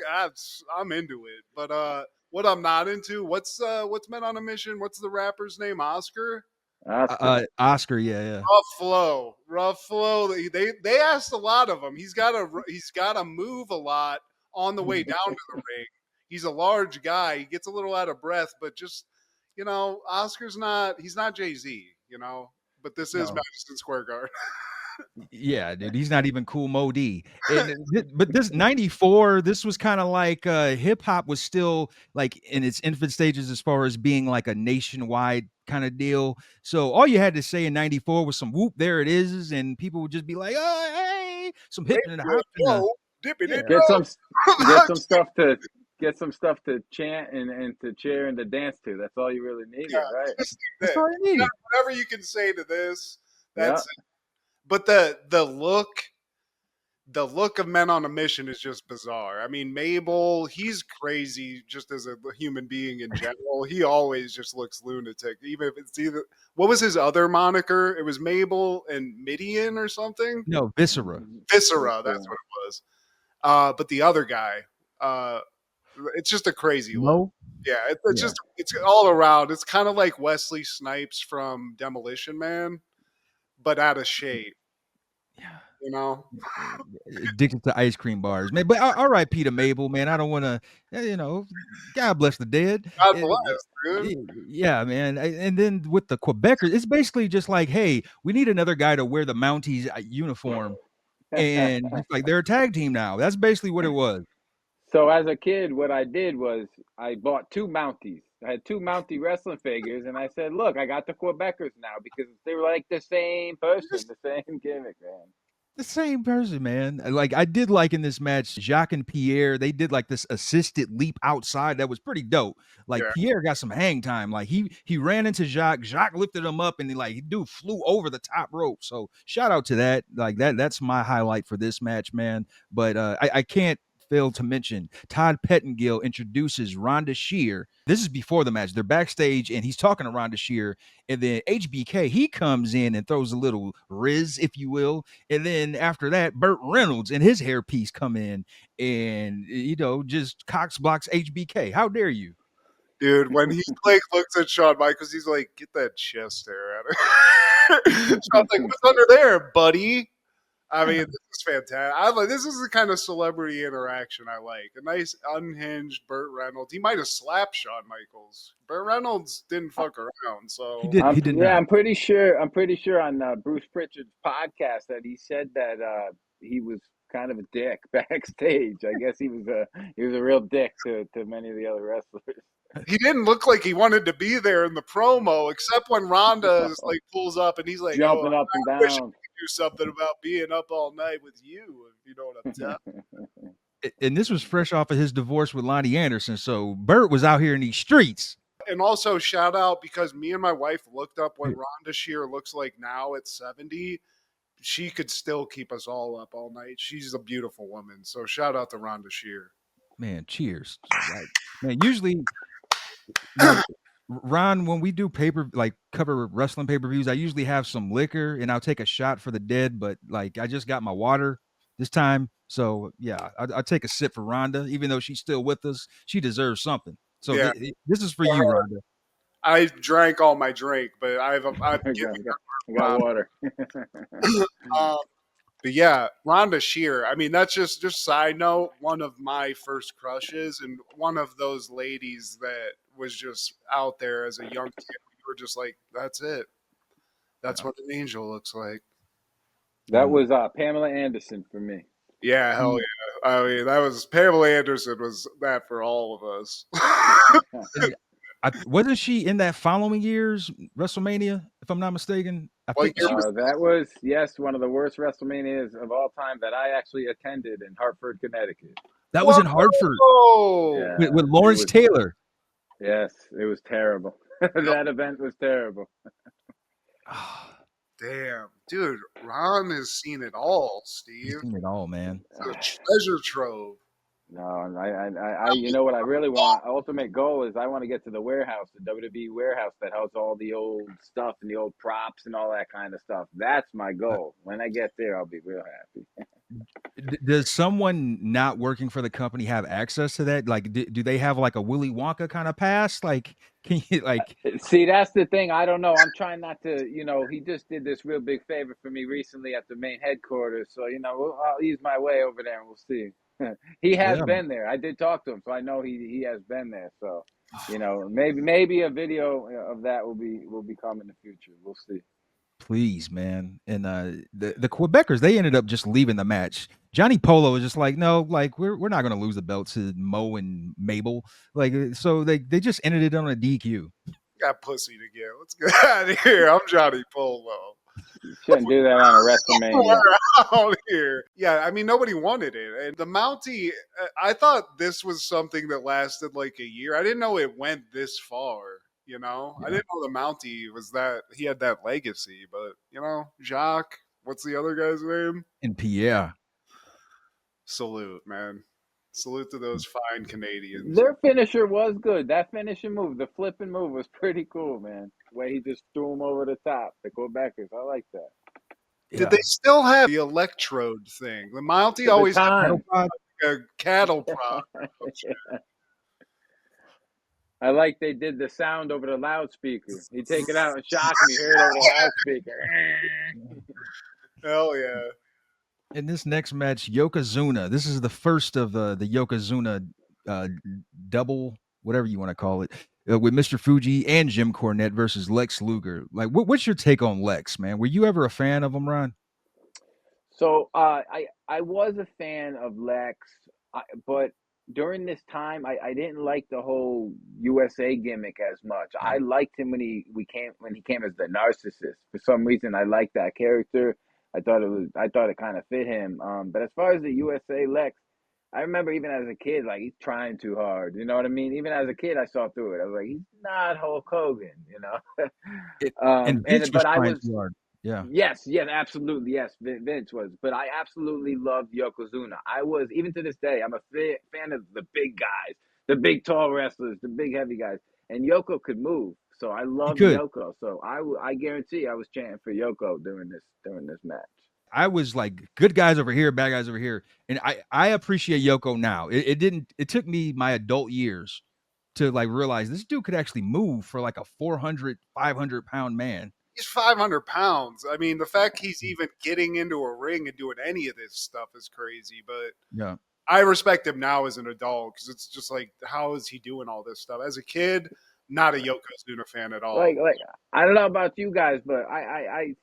I'm into it. But what I'm not into, what's Men on a Mission? What's the rapper's name? Oscar? Oscar. Oscar, yeah. Rough flow. They asked a lot of him. He's got to move a lot on the way down to the ring. He's a large guy. He gets a little out of breath, but just Oscar's he's not Jay-Z, but this is No. Madison Square Garden. Yeah, dude, he's not even Cool Mo D. But this '94, this was kind of like hip hop was still like in its infant stages as far as being like a nationwide kind of deal. So all you had to say in '94 was some whoop, there it is, and people would just be like, oh, hey, some hip and a hop and a, Whoa, dipping yeah, it. Get some stuff to chant and to cheer and to dance to. That's all you really needed, right? that's all you needed. Whatever you can say to this, Yeah. that's it. But the look of Men on a Mission is just bizarre. I mean, Mabel, he's crazy just as a human being in general. He always just looks lunatic. Even if it's what was his other moniker? It was Mabel and Midian or something. No, Viscera. Viscera, that's what it was. But the other guy, it's just a crazy look. Mo? Yeah, it's all around. It's kind of like Wesley Snipes from Demolition Man, but out of shape. Yeah. Addicted to ice cream bars, man. But all right, Peter Mabel, man. I don't want to, God bless the dead. God bless, dude. Yeah, man. And then with the Quebecers, it's basically just like, hey, we need another guy to wear the Mounties uniform, and just like they're a tag team now. That's basically what it was. So as a kid, what I did was I bought two Mounties. I had two Mountie wrestling figures, and I said, "Look, I got the Quebecers now because they were like the same person, the same gimmick, man." The same person, man. Like I did like in this match, Jacques and Pierre, they did like this assisted leap outside that was pretty dope. Like Yeah. Pierre got some hang time. Like he ran into Jacques, Jacques lifted him up, and dude flew over the top rope. So shout out to that. Like that's my highlight for this match, man. But I can't fail to mention Todd Pettengill introduces Rhonda Shear. This is before the match. They're backstage and he's talking to Rhonda Shear. And then HBK, he comes in and throws a little riz, if you will. And then after that, Burt Reynolds and his hairpiece come in and, just Cox blocks HBK. How dare you? Dude, when he looks at Shawn Michaels, he's like, "Get that chest hair out of Shawn's like, "What's under there, buddy?" I mean, this is fantastic. This is the kind of celebrity interaction I like. A nice unhinged Burt Reynolds. He might have slapped Shawn Michaels. Burt Reynolds didn't fuck around, so He did not. I'm pretty sure on Bruce Pritchard's podcast that he said that he was kind of a dick backstage. I guess he was a real dick to many of the other wrestlers. He didn't look like he wanted to be there in the promo, except when Rhonda pulls up and he's like, jumping up and I wish I down. could do something about being up all night with you, if you know what I'm saying. And this was fresh off of his divorce with Lonnie Anderson. So Burt was out here in these streets. And also shout out, because me and my wife looked up what Rhonda Shear looks like now at 70. She could still keep us all up all night. She's a beautiful woman. So shout out to Rhonda Shear. Man, cheers. Man, usually now, Ron, when we do cover wrestling pay-per-views, I usually have some liquor and I'll take a shot for the dead, but I just got my water this time. So yeah, I'll take a sip for Rhonda, even though she's still with us. She deserves something. So Yeah. this is for you, Rhonda. I drank all my drink, but I've I given got water. But yeah, Rhonda Shear. I mean, that's just side note. One of my first crushes, and one of those ladies that was just out there as a young kid. You were just like, that's it. That's what an angel looks like. That And was Pamela Anderson for me. Yeah, hell mm, yeah. I mean, that was Pamela Anderson was that for all of us. and wasn't she in that following year's WrestleMania, if I'm not mistaken? I What think year she was That was, yes, one of the worst WrestleManias of all time that I actually attended in Hartford, Connecticut. that was in Hartford Whoa! Yeah, with it Lawrence was, Taylor. yes, it was terrible. That event was terrible. Ah, Damn, dude, Ron has seen it all, he's Steve. seen it all, man. It's a treasure trove. No, you know what I really want? Ultimate goal is I want to get to the warehouse, the WWE warehouse that has all the old stuff and the old props and all that kind of stuff. That's my goal. When I get there, I'll be real happy. Does someone not working for the company have access to that? Like, do they have like a Willy Wonka kind of pass? Like, can you like? See, that's the thing. I don't know. I'm trying not to, he just did this real big favor for me recently at the main headquarters. So, I'll ease my way over there and we'll see. He has Yeah, been there. I did talk to him, so I know he has been there. So, maybe a video of that will be coming in the future. We'll see. please, man. And the Quebecers, they ended up just leaving the match. Johnny Polo was just like, no, like we're not gonna lose the belt to Mo and Mabel. Like, so they just ended it on a DQ. Got pussy to get. Let's get out of here. I'm Johnny Polo. You shouldn't do that on a WrestleMania. We're out here. Yeah, I mean, nobody wanted it. And the Mountie, I thought this was something that lasted like a year. I didn't know it went this far. I Yeah. didn't know the Mountie was that he had that legacy. But Jacques, what's the other guy's name? And Pierre. Salute, man. Salute to those fine Canadians. Their finisher was good. That finishing move, the flipping move, was pretty cool, man. The way he just threw him over the top, the Quebecers. I like that. Did they still have the electrode thing? The Mountie The always had Cattle baton. prod? a cattle prod. I like they did the sound over the loudspeaker. He'd take it out and shock him. You hear it over the loudspeaker. Hell yeah. In this next match, Yokozuna. This is the first of the Yokozuna double, whatever you want to call it, with Mr. Fuji and Jim Cornette versus Lex Luger. Like, what's your take on Lex, man? Were you ever a fan of him, Ron? So I was a fan of Lex, but during this time I didn't like the whole USA gimmick as much. Yeah. I liked him when he came as the narcissist. For some reason, I liked that character. I thought it kind of fit him. But as far as the USA Lex, I remember even as a kid, like he's trying too hard. You know what I mean? Even as a kid, I saw through it. I was like, he's not Hulk Hogan. It, and And Vince was but I trying was too hard. Yeah. Yes, yes, absolutely, yes. Vince was, but I absolutely loved Yokozuna. I was even to this day. I'm a fan of the big guys, the big tall wrestlers, the big heavy guys, and Yoko could move, so I He loved could. Yoko. So I guarantee I was chanting for Yoko during this match. I was like, good guys over here, bad guys over here. And I appreciate Yoko now. It took me my adult years to like realize this dude could actually move for like a 400, 500 pound man. He's 500 pounds. I mean, the fact he's even getting into a ring and doing any of this stuff is crazy. But Yeah. I respect him now as an adult because it's just like, how is he doing all this stuff? As a kid, not a Yokozuna fan at all. Like I don't know about you guys, but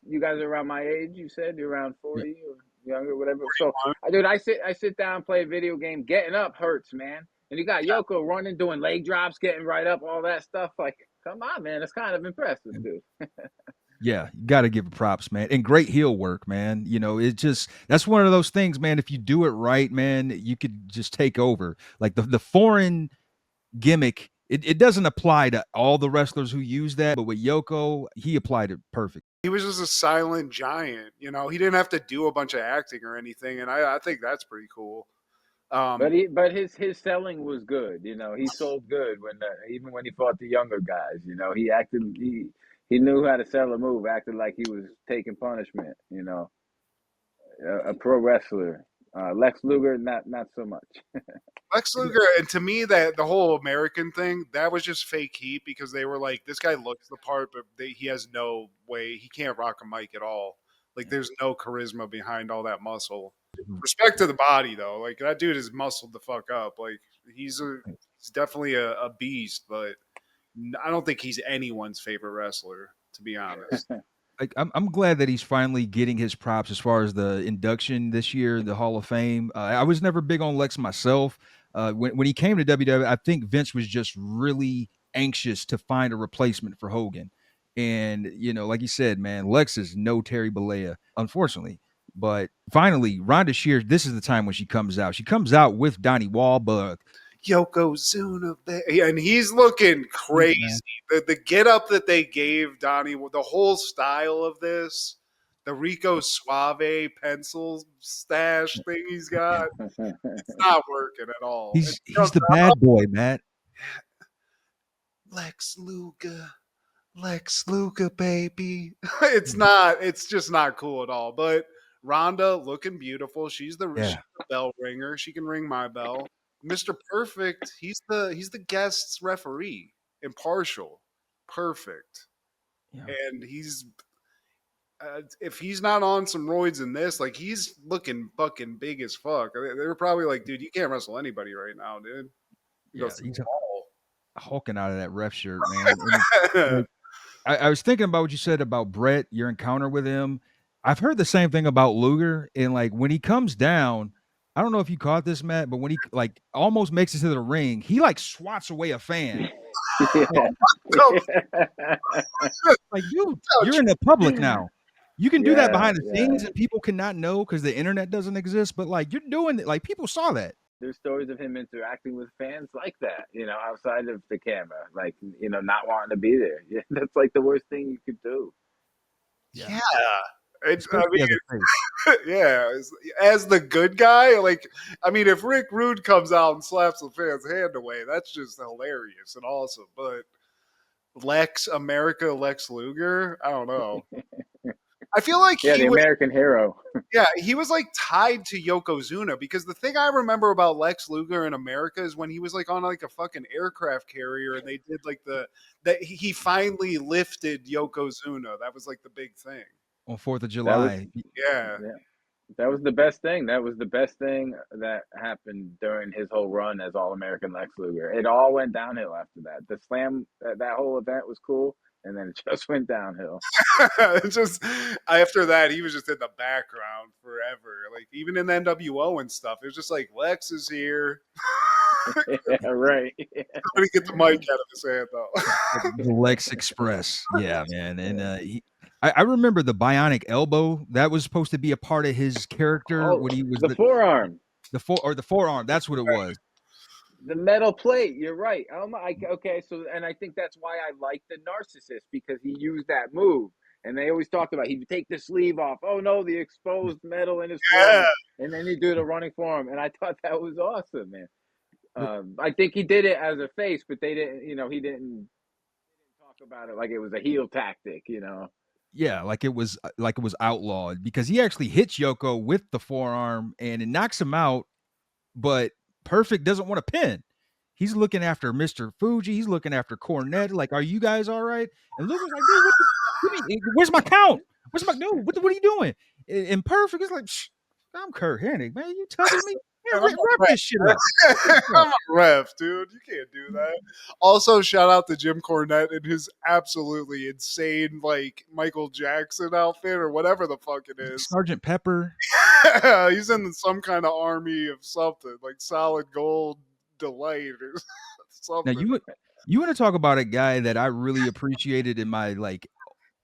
you guys are around my age. You said you're around Yeah. 40 or younger, whatever. So, dude, I sit down, play a video game. Getting up hurts, man. And you got Yoko running, doing leg drops, getting right up, all that stuff. Like, come on, man, it's kind of impressive, dude. Yeah, you got to give it props, man. And great heel work, man. It just that's one of those things, man. If you do it right, man, you could just take over. Like the foreign gimmick, it doesn't apply to all the wrestlers who use that, but with Yoko, he applied it perfect. He was just a silent giant. He didn't have to do a bunch of acting or anything, and I think that's pretty cool. But his selling was good. He sold good even when he fought the younger guys. He knew how to sell a move, acted like he was taking punishment. A pro wrestler. Lex Luger, not so much. Lex Luger, and to me, that the whole American thing, that was just fake heat because they were like, this guy looks the part, but he has no way, he can't rock a mic at all. Like, there's no charisma behind all that muscle. Respect to the body, though. Like, that dude is muscled the fuck up. Like, he's definitely a beast, but I don't think he's anyone's favorite wrestler, to be honest. Like I'm glad that he's finally getting his props as far as the induction this year, the Hall of Fame. I was never big on Lex myself. When he came to WWE, I think Vince was just really anxious to find a replacement for Hogan. And like you said, man, Lex is no Terry Bollea, unfortunately. But finally, Rhonda Shear, this is the time when she comes out. She comes out with Donnie Wahlberg. Yokozuna, and he's looking crazy. The get up that they gave Donnie, the whole style of this, the Rico Suave pencil stash thing he's got, it's not working at all. He's the bad boy, Matt. Lex Luger, baby. It's just not cool at all. But Rhonda looking beautiful. She's the bell ringer. She can ring my bell. Mr. Perfect, he's the guest's referee, impartial, perfect, and he's if he's not on some roids in this, like he's looking fucking big as fuck. They're probably like, dude, you can't wrestle anybody right now, dude. He's hulking out of that ref shirt, man. I was thinking about what you said about Brett, your encounter with him. I've heard the same thing about Luger, and like when he comes down. I don't know if you caught this, Matt, but when he like almost makes it to the ring, he like swats away a fan. Like, dude, you're in the public now. You can do that behind the scenes, and people cannot know because the internet doesn't exist. But like, you're doing it. Like, people saw that. There's stories of him interacting with fans like that, outside of the camera, like, not wanting to be there. Yeah, that's like the worst thing you could do. Yeah. Yeah, as the good guy, like, I mean, if Rick Rude comes out and slaps the fan's hand away, that's just hilarious and awesome. But Lex Luger, I don't know. I feel like the American hero. Yeah, he was like tied to Yokozuna because the thing I remember about Lex Luger in America is when he was like on like a fucking aircraft carrier and they did like that he finally lifted Yokozuna. That was like the big thing. On 4th of July. That was the best thing. That was the best thing that happened during his whole run as All-American Lex Luger. It all went downhill after that. The slam, that whole event was cool, and then it just went downhill. After that, he was just in the background forever. Like, even in the NWO and stuff, it was just like, Lex is here. Yeah, right. Somebody get the mic out of his hand, though. The Lex Express. Yeah, man. And I remember the bionic elbow. That was supposed to be a part of his character when he was the forearm. The forearm. That's what it was. The metal plate. You're right. Okay. So, and I think that's why I like the Narcissist, because he used that move. And they always talked about he'd take the sleeve off. Oh no, the exposed metal in his forearm. And then he'd do the running forearm. And I thought that was awesome, man. I think he did it as a face, but they didn't. He didn't talk about it like it was a heel tactic. Yeah, like it was outlawed because he actually hits Yoko with the forearm and it knocks him out. But Perfect doesn't want to pin. He's looking after Mr. Fuji. He's looking after Cornette. Like, are you guys all right? And Luger's like, dude, where's my count? Where's my dude? What are you doing? And Perfect is like, I'm Kurt Hennig, man. You touching me? Man, rep this shit up. I'm a ref, dude. You can't do that. Also, shout out to Jim Cornette and his absolutely insane, like, Michael Jackson outfit or whatever the fuck it is. Sergeant Pepper. He's in some kind of army of something, like Solid Gold Delight or something. Now, you want to talk about a guy that I really appreciated in my, like,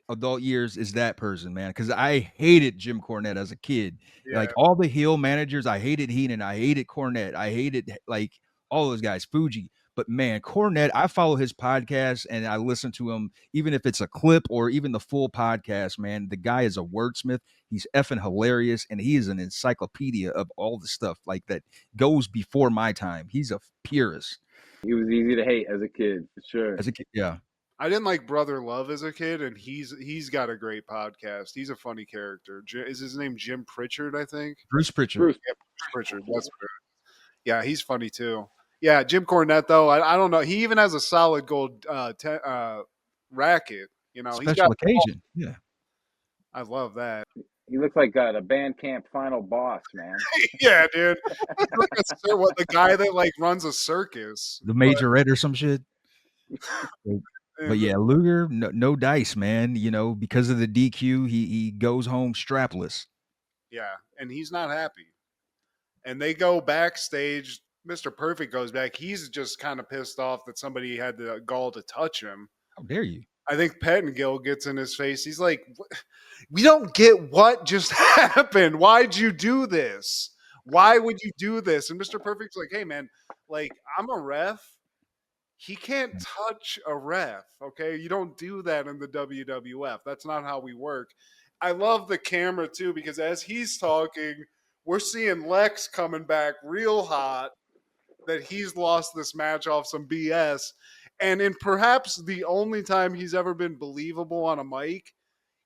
adult years is that person, man, because I hated Jim Cornette as a kid. Like all the heel managers, I hated Heenan, I hated Cornette, I hated like all those guys, Fuji. But man, Cornette, I follow his podcast and I listen to him, even if it's a clip or even the full podcast. Man, the guy is a wordsmith. He's effing hilarious, and he is an encyclopedia of all the stuff like that goes before my time. He's a purist. He was easy to hate as a kid, for sure. As a kid, yeah. I didn't like Brother Love as a kid, and he's got a great podcast. He's a funny character. Is his name Jim Pritchard, I think? Bruce Pritchard. Bruce Pritchard. That's good. Yeah, he's funny too. Yeah, Jim Cornette, though, I don't know. He even has a Solid Gold racket. Special occasion. Yeah. I love that. He looks like the band camp final boss, man. Yeah, dude. He's like the guy that like runs a circus. The majorette or some shit. But And yeah, Luger, no dice, man. You know, because of the DQ, he goes home strapless. yeah, and he's not happy. And they go backstage. Mr. Perfect goes back. He's just kind of pissed off that somebody had the gall to touch him. How dare you? I think Pettengill gets in his face. He's like, "We don't get what just happened. Why'd you do this? Why would you do this?" And Mr. Perfect's like, "Hey, man, like I'm a ref. He can't touch a ref. Okay, you don't do that in the WWF. That's not how we work." I love the camera too because as he's talking, we're seeing Lex coming back real hot that he's lost this match off some BS. And in perhaps the only time he's ever been believable on a mic,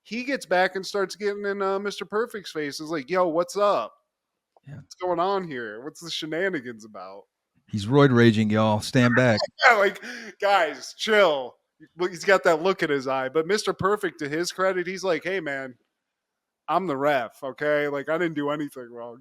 he gets back and starts getting in Mr. Perfect's face. Is like, "Yo, what's up? Yeah. What's going on here? What's the shenanigans about?" He's roid raging, y'all. Stand back. Yeah, like, guys, chill. He's got that look in his eye. But Mr. Perfect, to his credit, he's like, "Hey, man, I'm the ref, okay? Like, I didn't do anything wrong.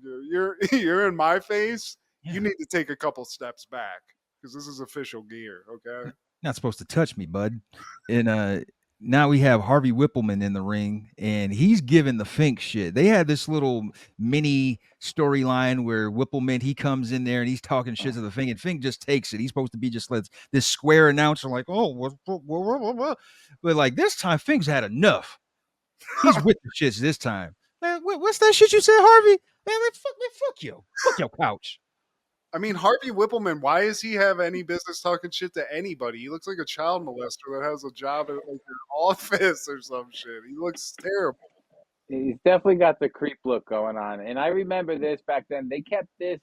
You're in my face. Yeah. You need to take a couple steps back because this is official gear, okay?" Not supposed to touch me, bud. And now we have Harvey Whippleman in the ring, and he's giving the Fink shit. They had this little mini storyline where Whippleman, he comes in there and he's talking shit to the Fink, and Fink just takes it. He's supposed to be just like this square announcer, like, oh, what? But like this time, Fink's had enough. He's with the shits this time. Man, what's that shit you said, Harvey? Man, fuck you. Fuck your couch. I mean, Harvey Whippleman, why does he have any business talking shit to anybody? He looks like a child molester that has a job at like an office or some shit. He looks terrible. He's definitely got the creep look going on. And I remember this back then. They kept this,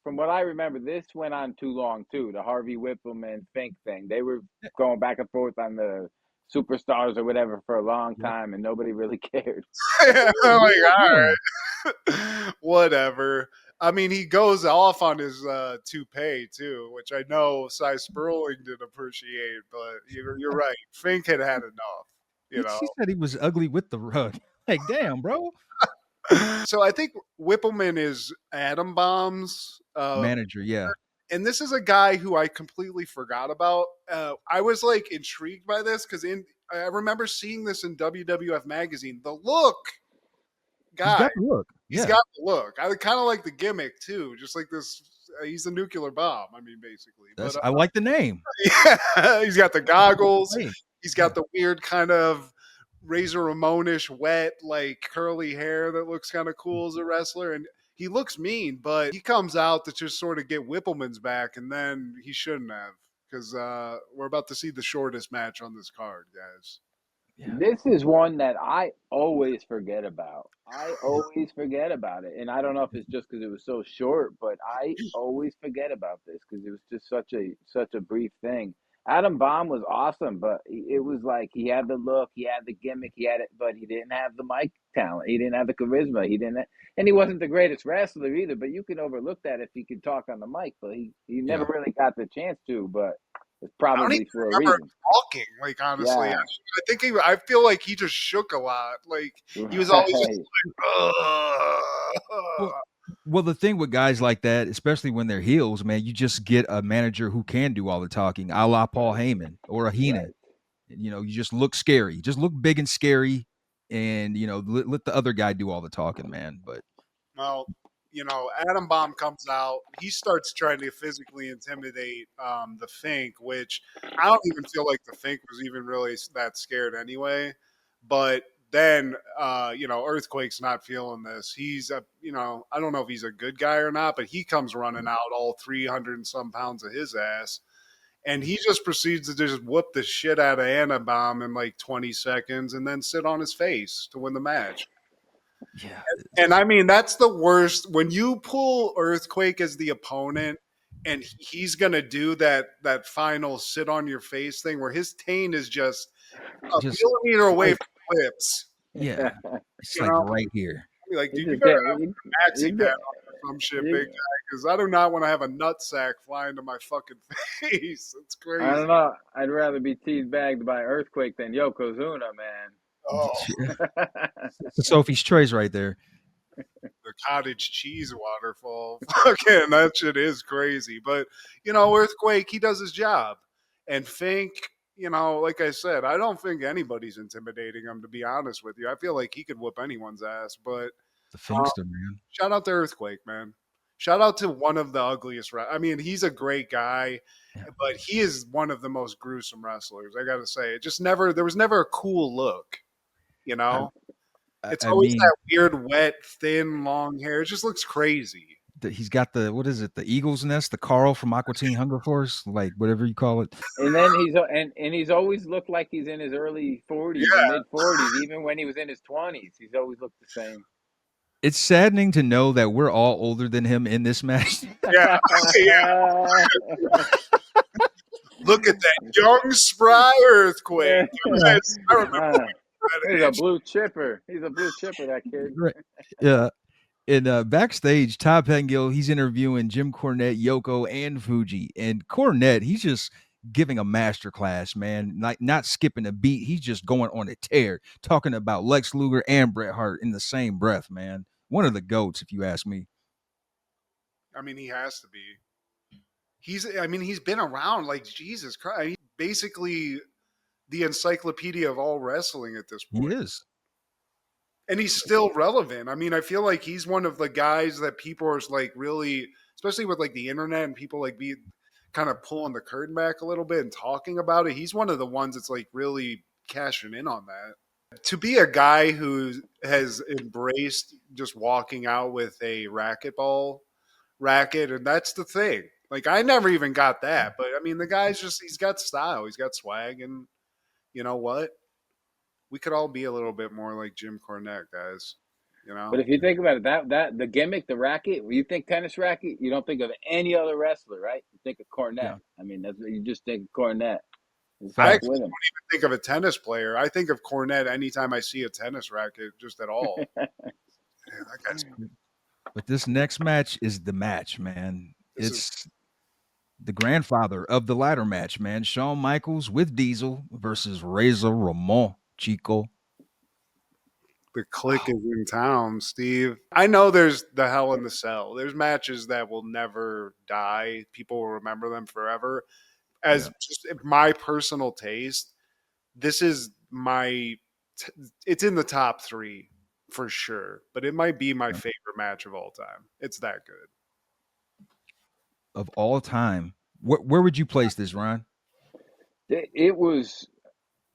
from what I remember, this went on too long too. The Harvey Whippleman Fink thing. They were going back and forth on the superstars or whatever for a long time, and nobody really cared. I'm like, all Yeah. right, whatever. I mean, he goes off on his toupee too, which I know Cy Sperling didn't appreciate, but you're right. Fink had had enough, you know. She said he was ugly with the rug. Like, damn, bro. So I think Whippleman is Atom Bomb's Manager, yeah. and this is a guy who I completely forgot about. I was like intrigued by this because I remember seeing this in WWF magazine. The look, guy, He's got the look. he's Yeah. got the look. I kind of like the gimmick too, just like this. He's a nuclear bomb. I mean, basically. That's, But I like the name. yeah, he's got the goggles. Hey, He's got the weird kind of Razor Ramon-ish wet, like curly hair that looks kind of cool as a wrestler. And he looks mean, but he comes out to just sort of get Whippleman's back, and then he shouldn't have because we're about to see the shortest match on this card, guys. yeah. This is one that I always forget about. I always forget about it. And I don't know if it's just because it was so short, but I always forget about this because it was just such a brief thing. Adam Bomb was awesome, but it was like he had the look, he had the gimmick, he had it, but he didn't have the mic talent. He didn't have the charisma. And he wasn't the greatest wrestler either. But you can overlook that if he could talk on the mic. But he never really got the chance to. But it's I don't even probably for a remember reason. talking. Like honestly, Yeah. I think I feel like he just shook a lot. Like he was always just like, Well, the thing with guys like that, especially when they're heels, man, you just get a manager who can do all the talking, a la Paul Heyman or a Heenan. Right. You know, you just look scary. Just look big and scary, and you know, let the other guy do all the talking, man. But well, Adam Bomb comes out. He starts trying to physically intimidate the Fink, which I don't even feel like the Fink was even really that scared anyway. But then, Earthquake's not feeling this. He's I don't know if he's a good guy or not, but he comes running out all 300 and some pounds of his ass. And he just proceeds to just whoop the shit out of Adam Bomb in like 20 seconds and then sit on his face to win the match. yeah, And I mean, that's the worst. When you pull Earthquake as the opponent and he's going to do that final sit on your face thing where his taint is just a just millimeter away like, from the lips. yeah, it's You like know? right here. Like, You dude, you just better get have you, a maxi you pad get on or some shit, you, big guy, because I do not want to have a nut sack fly into my fucking face. It's I crazy. don't know. I'd rather be teabagged by Earthquake than Yokozuna, man. Oh, Sophie's Choice right there. the cottage cheese waterfall. Fucking that shit is crazy. But Earthquake, he does his job. And Fink, like I said, I don't think anybody's intimidating him, to be honest with you. I feel like he could whoop anyone's ass. But The Finkster, man. shout out to Earthquake, man. Shout out to one of the ugliest. I mean, he's a great guy, Yeah. but he is one of the most gruesome wrestlers. I got to say, there was never a cool look. It's I always mean, that weird, wet, thin, long hair. It just looks crazy. he's got the what is it? The Eagle's Nest, the Carl from Aqua Teen Hunger Force, like whatever you call it. And then he's always looked like he's in his early 40s or Yeah, mid 40s, even when he was in his 20s. He's always looked the same. It's saddening to know that we're all older than him in this match. yeah, yeah. Look at that young, spry Earthquake. I remember He's a blue chipper. He's a blue chipper, that kid. Right. Yeah. And backstage, Todd Pettengill, he's interviewing Jim Cornette, Yoko, and Fuji. And Cornette, he's just giving a master class, man. Like not skipping a beat. He's just going on a tear, talking about Lex Luger and Bret Hart in the same breath, man. One of the GOATs, if you ask me. I mean, he has to be. He's been around like Jesus Christ. He's basically the encyclopedia of all wrestling at this point. He is. And he's still relevant. I mean, I feel like he's one of the guys that people are like really, especially with like the internet and people like be kind of pulling the curtain back a little bit and talking about it. He's one of the ones that's like really cashing in on that. To be a guy who has embraced just walking out with a racquetball racket, and that's the thing. Like I never even got that, but I mean, the guy's he's got style, he's got swag, and you know what? We could all be a little bit more like Jim Cornette, guys. But if you think about it, that the gimmick, the racket, when you think tennis racket, you don't think of any other wrestler, right? You think of Cornette. Yeah. I mean, that's what you just think of Cornette. I With actually him. don't even think of a tennis player. I think of Cornette anytime I see a tennis racket, just at all. Man, that guy's But this next match is the match, man. This It's the grandfather of the ladder match, man. Shawn Michaels with Diesel versus Razor Ramon Chico. the click is in town, Steve. I know there's the Hell in the Cell. There's matches that will never die. People will remember them forever. As just my personal taste, this is it's in the top 3 for sure, but it might be my favorite match of all time. It's that good. Of all time. Where would you place this, Ron? It was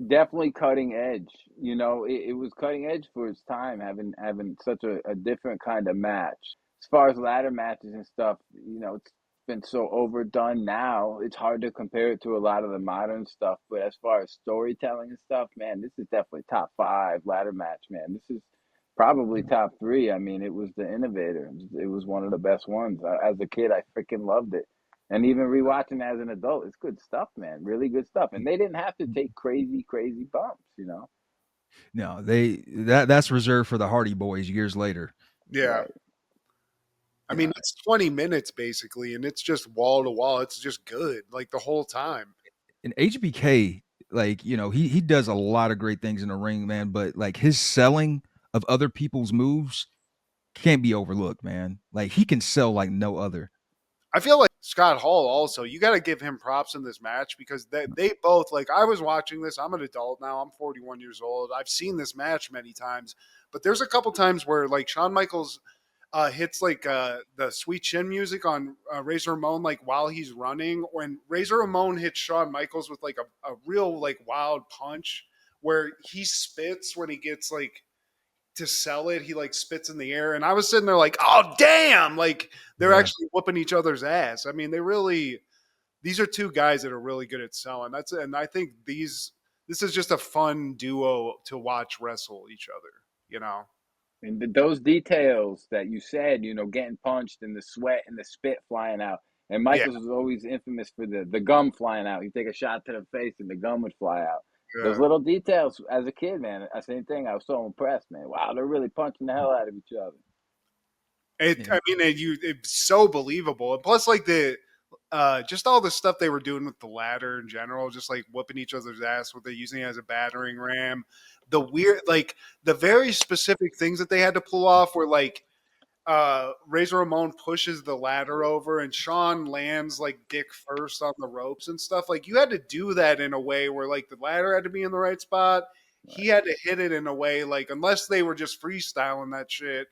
definitely cutting edge. It was cutting edge for its time, having such a different kind of match. As far as ladder matches and stuff, it's been so overdone now. It's hard to compare it to a lot of the modern stuff. But as far as storytelling and stuff, man, this is definitely top 5 ladder match, man. This is probably top 3. I mean, it was the innovator. It was one of the best ones. As a kid, I freaking loved it. And even rewatching as an adult, it's good stuff, man. Really good stuff. And they didn't have to take crazy, crazy bumps, No, that's reserved for the Hardy Boys years later. Yeah. Right. I mean, it's 20 minutes basically, and it's just wall to wall. It's just good, like the whole time. And HBK, like, he does a lot of great things in the ring, man, but like his selling of other people's moves can't be overlooked, man. Like he can sell like no other. I feel like Scott Hall also, you got to give him props in this match because they both, like, I was watching this. I'm an adult now. I'm 41 years old. I've seen this match many times, but there's a couple times where, like, Shawn Michaels hits, like, the Sweet Chin music on Razor Ramon, like, while he's running. When Razor Ramon hits Shawn Michaels with, like, a real, like, wild punch where he spits when he gets, like, to sell it, he like spits in the air, and I was sitting there like, oh damn, like they're actually whooping each other's ass. I mean, these are 2 guys that are really good at selling. And I think this is just a fun duo to watch wrestle each other. And those details that you said, getting punched and the sweat and the spit flying out. And Michaels was always infamous for the gum flying out. He'd take a shot to the face and the gum would fly out. Yeah. Those little details as a kid, man. Same thing. I was so impressed, man. Wow, they're really punching the hell out of each other. I mean, it's so believable. And plus, like just all the stuff they were doing with the ladder in general, just like whooping each other's ass with it, using it as a battering ram. the weird, like the very specific things that they had to pull off were like Razor Ramon pushes the ladder over and Sean lands like dick first on the ropes and stuff. Like you had to do that in a way where like the ladder had to be in the right spot. He had to hit it in a way like unless they were just freestyling that shit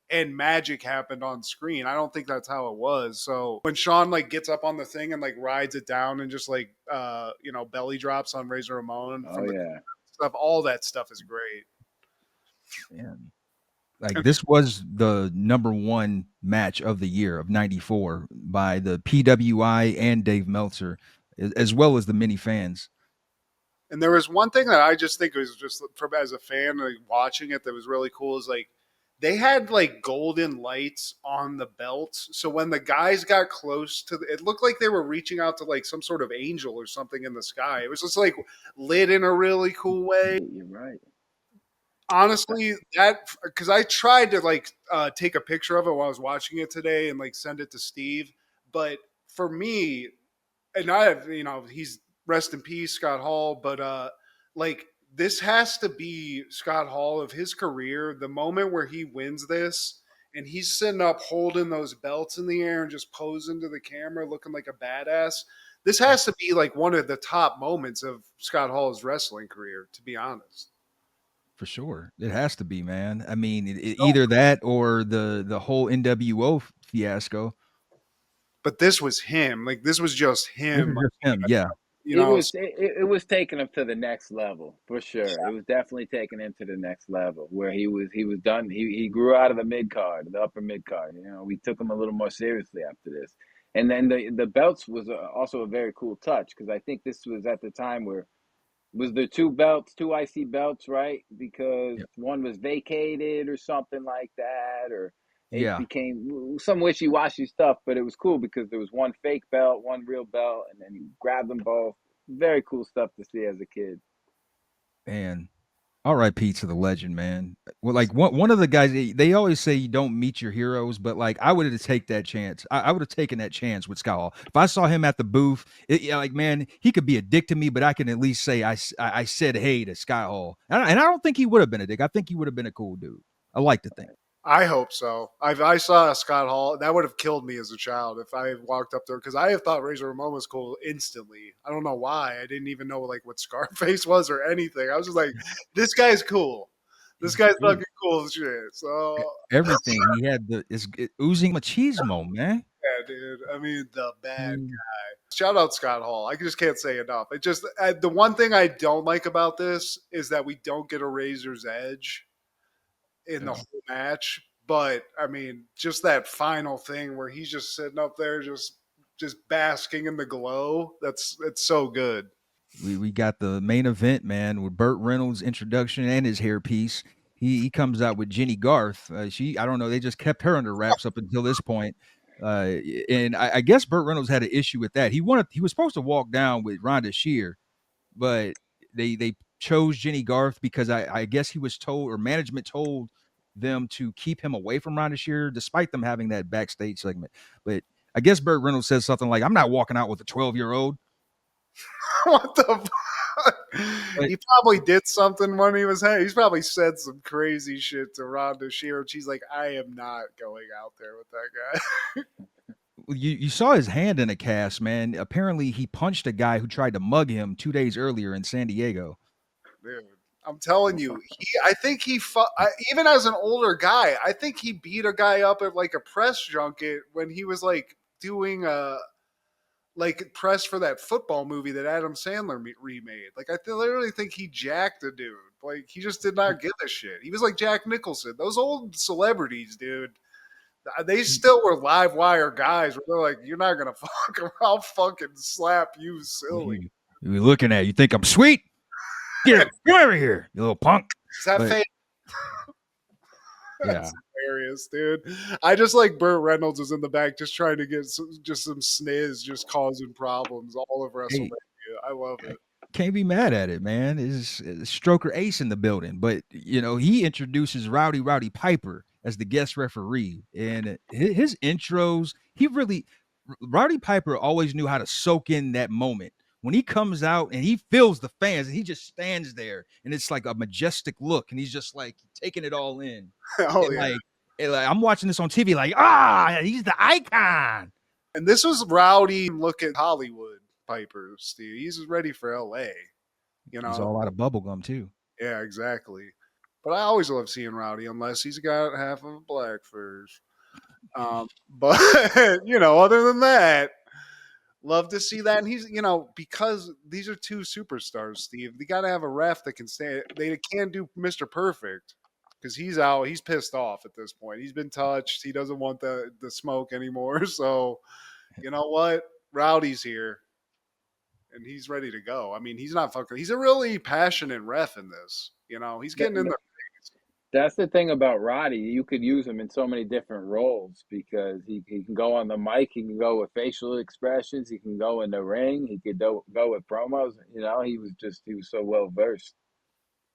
and magic happened on screen. I don't think that's how it was. So when Sean like gets up on the thing and like rides it down and just like belly drops on Razor Ramon Oh from the yeah. stuff, all that stuff is great. Yeah. Like this was the #1 match of the year of '94 by the PWI and Dave Meltzer, as well as the many fans. And there was one thing that I just think was just from as a fan like watching it that was really cool is like they had like golden lights on the belts. So when the guys got close to it looked like they were reaching out to like some sort of angel or something in the sky. It was just like lit in a really cool way. You're right. Honestly, that because I tried to like take a picture of it while I was watching it today and like send it to Steve. But for me, and I have, he's rest in peace, Scott Hall, but like this has to be Scott Hall of his career. The moment where he wins this and he's sitting up holding those belts in the air and just posing to the camera looking like a badass. This has to be like one of the top moments of Scott Hall's wrestling career, to be honest. For sure, it has to be, man. I mean, either that or the whole NWO fiasco. But this was him. Like this was just him. Just him, yeah. It was taking him to the next level for sure. It was definitely taking him to the next level where he was done. He grew out of the mid card, the upper mid card. We took him a little more seriously after this. And then the belts was also a very cool touch because I think this was at the time where was there two IC belts, right? Because one was vacated or something like that, or it became some wishy-washy stuff, but it was cool because there was one fake belt, one real belt, and then you grab them both. Very cool stuff to see as a kid. Man, R.I.P. to the legend, man. Well, like one of the guys, they always say you don't meet your heroes, but like I would have taken that chance. I would have taken that chance with Scott Hall. If I saw him at the booth, like man, he could be a dick to me, but I can at least say I said hey to Scott Hall, and I don't think he would have been a dick. I think he would have been a cool dude. I like to think. I hope so. I saw Scott Hall. That would have killed me as a child if I walked up there because I have thought Razor Ramon was cool instantly. I don't know why. I didn't even know like what Scarface was or anything. I was just like, this guy's cool. This guy's fucking cool as shit. So everything he had oozing machismo, man. Yeah, dude. I mean, the bad guy. Shout out Scott Hall. I just can't say enough. It just the one thing I don't like about this is that we don't get a Razor's Edge in the whole match. But I mean, just that final thing where he's just sitting up there, just basking in the glow. It's so good. We got the main event, man, with Burt Reynolds' introduction and his hairpiece. He comes out with Jenny Garth. I don't know, they just kept her under wraps up until this point. And I guess Burt Reynolds had an issue with that. He was supposed to walk down with Rhonda Shear, but they chose Jenny Garth because I guess he was told, or management told them to keep him away from Rhonda Shear, despite them having that backstage segment. But I guess Burt Reynolds says something like, "I'm not walking out with a 12-year-old." What the fuck? He probably did something when he was he's probably said some crazy shit to Rhonda Shear. She's like, I am not going out there with that guy. You saw his hand in a cast, man. Apparently he punched a guy who tried to mug him 2 days earlier in San Diego. Dude, I'm telling you, I think even as an older guy, I think he beat a guy up at like a press junket when he was like doing a press for that football movie that Adam Sandler remade. Like, I literally think he jacked a dude. Like, he just did not give a shit. He was like Jack Nicholson. Those old celebrities, dude, they still were live wire guys where they're like, you're not going to fuck around. I'll fucking slap you silly. You're looking at, you think I'm sweet? Get over here, you little punk. Is that fake? That's hilarious, dude. I just like Burt Reynolds is in the back just trying to get some sniz, just causing problems all over WrestleMania. I love it. Can't be mad at it, man. Is Stroker Ace in the building, but he introduces Rowdy Piper as the guest referee, and his intros, Rowdy Piper always knew how to soak in that moment when he comes out and he feels the fans and he just stands there and it's like a majestic look and he's just like taking it all in. Oh And yeah. like I'm watching this on TV, like, he's the icon. And this was rowdy. Look at Hollywood Piper, Steve. He's ready for LA. You He's know. all out of bubblegum too. Yeah, exactly. But I always love seeing Rowdy, unless he's got half of a black furs. But other than that, love to see that. And he's, because these are two superstars, Steve. They got to have a ref that can stand. They can't do Mr. Perfect because he's out. He's pissed off at this point. He's been touched. He doesn't want the smoke anymore. So, you know what? Rowdy's here. And he's ready to go. I mean, he's not fucking. He's a really passionate ref in this. He's getting in there. That's the thing about Roddy. You could use him in so many different roles because he can go on the mic. He can go with facial expressions. He can go in the ring. He could go with promos. He was so well versed.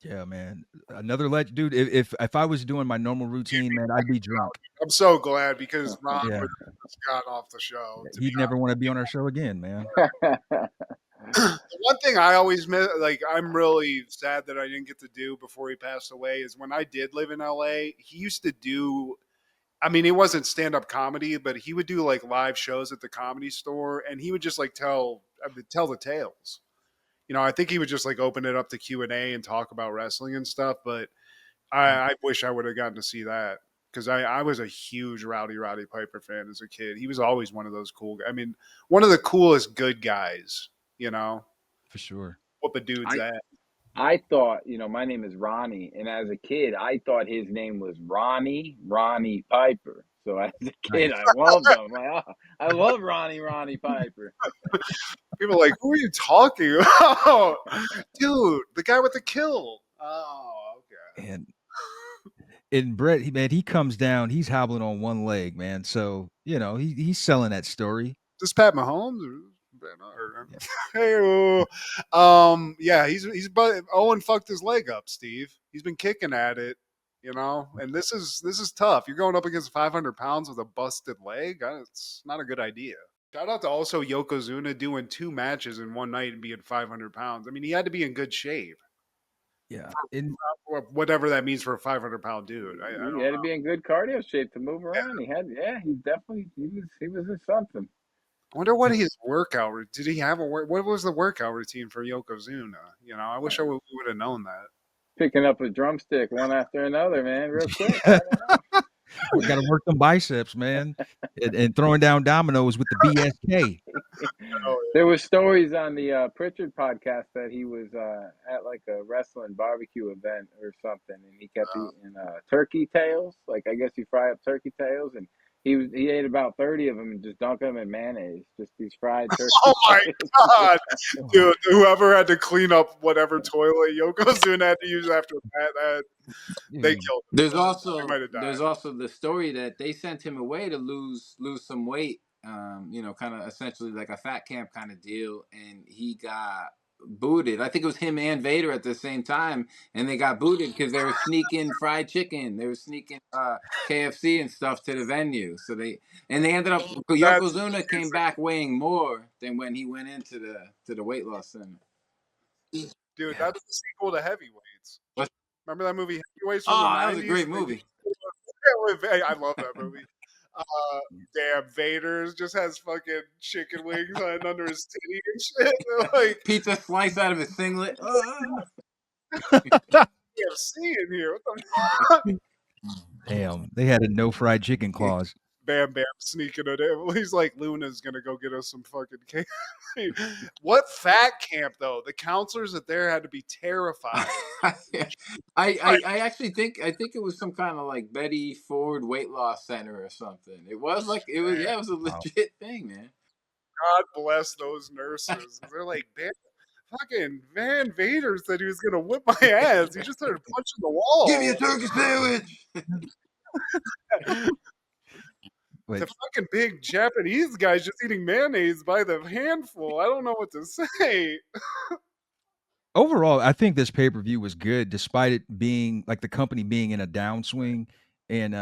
Yeah, man. Another legend, dude. If I was doing my normal routine, man, I'd be drunk. I'm so glad because Ron Yeah. would have got off the show. He'd never want to be on our show again, man. The one thing I always miss, I'm really sad that I didn't get to do before he passed away, is when I did live in LA, he used to do, I mean, it wasn't stand-up comedy, but he would do like live shows at the Comedy Store, and he would just like tell the tales. I think he would just like open it up to Q&A and talk about wrestling and stuff, but I wish I would have gotten to see that. Because I was a huge Roddy Piper fan as a kid. He was always one of those cool guys. I mean, one of the coolest good guys, For sure. What the dude's at. I thought, my name is Ronnie. And as a kid, I thought his name was Ronnie Piper. So as a kid, I loved him. I love Ronnie Piper. People are like, who are you talking about? Dude, the guy with the kill. Oh, okay. And Brett, he comes down, he's hobbling on one leg, man. So, he's selling that story. This Pat Mahomes? Yeah, he's but Owen fucked his leg up, Steve. He's been kicking at it, and this is tough. You're going up against 500 pounds with a busted leg. It's not a good idea. Shout out to also Yokozuna doing 2 matches in one night and being 500 pounds. I mean, he had to be in good shape. Yeah, whatever that means for a 500-pound dude. He had to be in good cardio shape to move around. Yeah. He was in something. I wonder what his workout. Did he have what was the workout routine for Yokozuna? I wish we would have known that. Picking up a drumstick one after another, man, real quick. We got to work them biceps, man, and throwing down dominoes with the BSK. There were stories on the Pritchard podcast that he was at like a wrestling barbecue event or something, and he kept eating turkey tails. Like, I guess you fry up turkey tails, and he ate about 30 of them and just dunked them in mayonnaise, just these fried turkey. Oh my god, dude! Whoever had to clean up whatever toilet Yokozuna had to use after that, they killed him. There's also the story that they sent him away to lose some weight. Kind of essentially like a fat camp kind of deal, and he got booted. I think it was him and Vader at the same time, and they got booted because they were sneaking fried chicken. They were sneaking KFC and stuff to the venue. So they ended up. Yokozuna came back weighing more than when he went into the weight loss center. Dude, that's the sequel to Heavyweights. What? Remember that movie Heavyweights? From the 90s? That was a great movie. I love that movie. Damn, Vader just has fucking chicken wings under his titty and shit. Like pizza slice out of his singlet. KFC in here. What the fuck? Damn, they had a no fried chicken clause. Bam Bam sneaking it in. He's like, Luna's gonna go get us some fucking cake. What fat camp though? The counselors that there had to be terrified. I actually think it was some kind of like Betty Ford weight loss center or something. It was a legit thing, man. God bless those nurses. They're like, fucking Van Vader said he was gonna whip my ass. He just started punching the wall. Give me a turkey sandwich. The fucking big Japanese guys just eating mayonnaise by the handful. I don't know what to say. Overall, I think this pay-per-view was good, despite it being like the company being in a downswing. And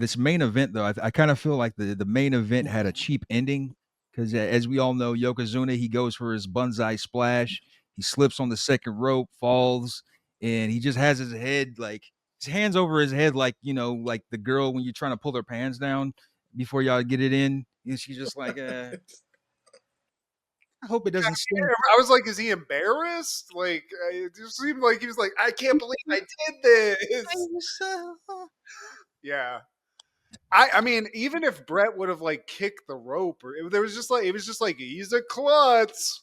this main event, though, I kind of feel like the main event had a cheap ending because as we all know, Yokozuna, he goes for his banzai splash. He slips on the second rope, falls, and he just has his head like his hands over his head, like like the girl when you're trying to pull their pants down before y'all get it in, and she's just like, I hope it doesn't sting. I was like, is he embarrassed? Like, it just seemed like he was like, I can't believe I did this. Yeah. I mean, even if Brett would have like kicked the rope, or it was just like he's a klutz.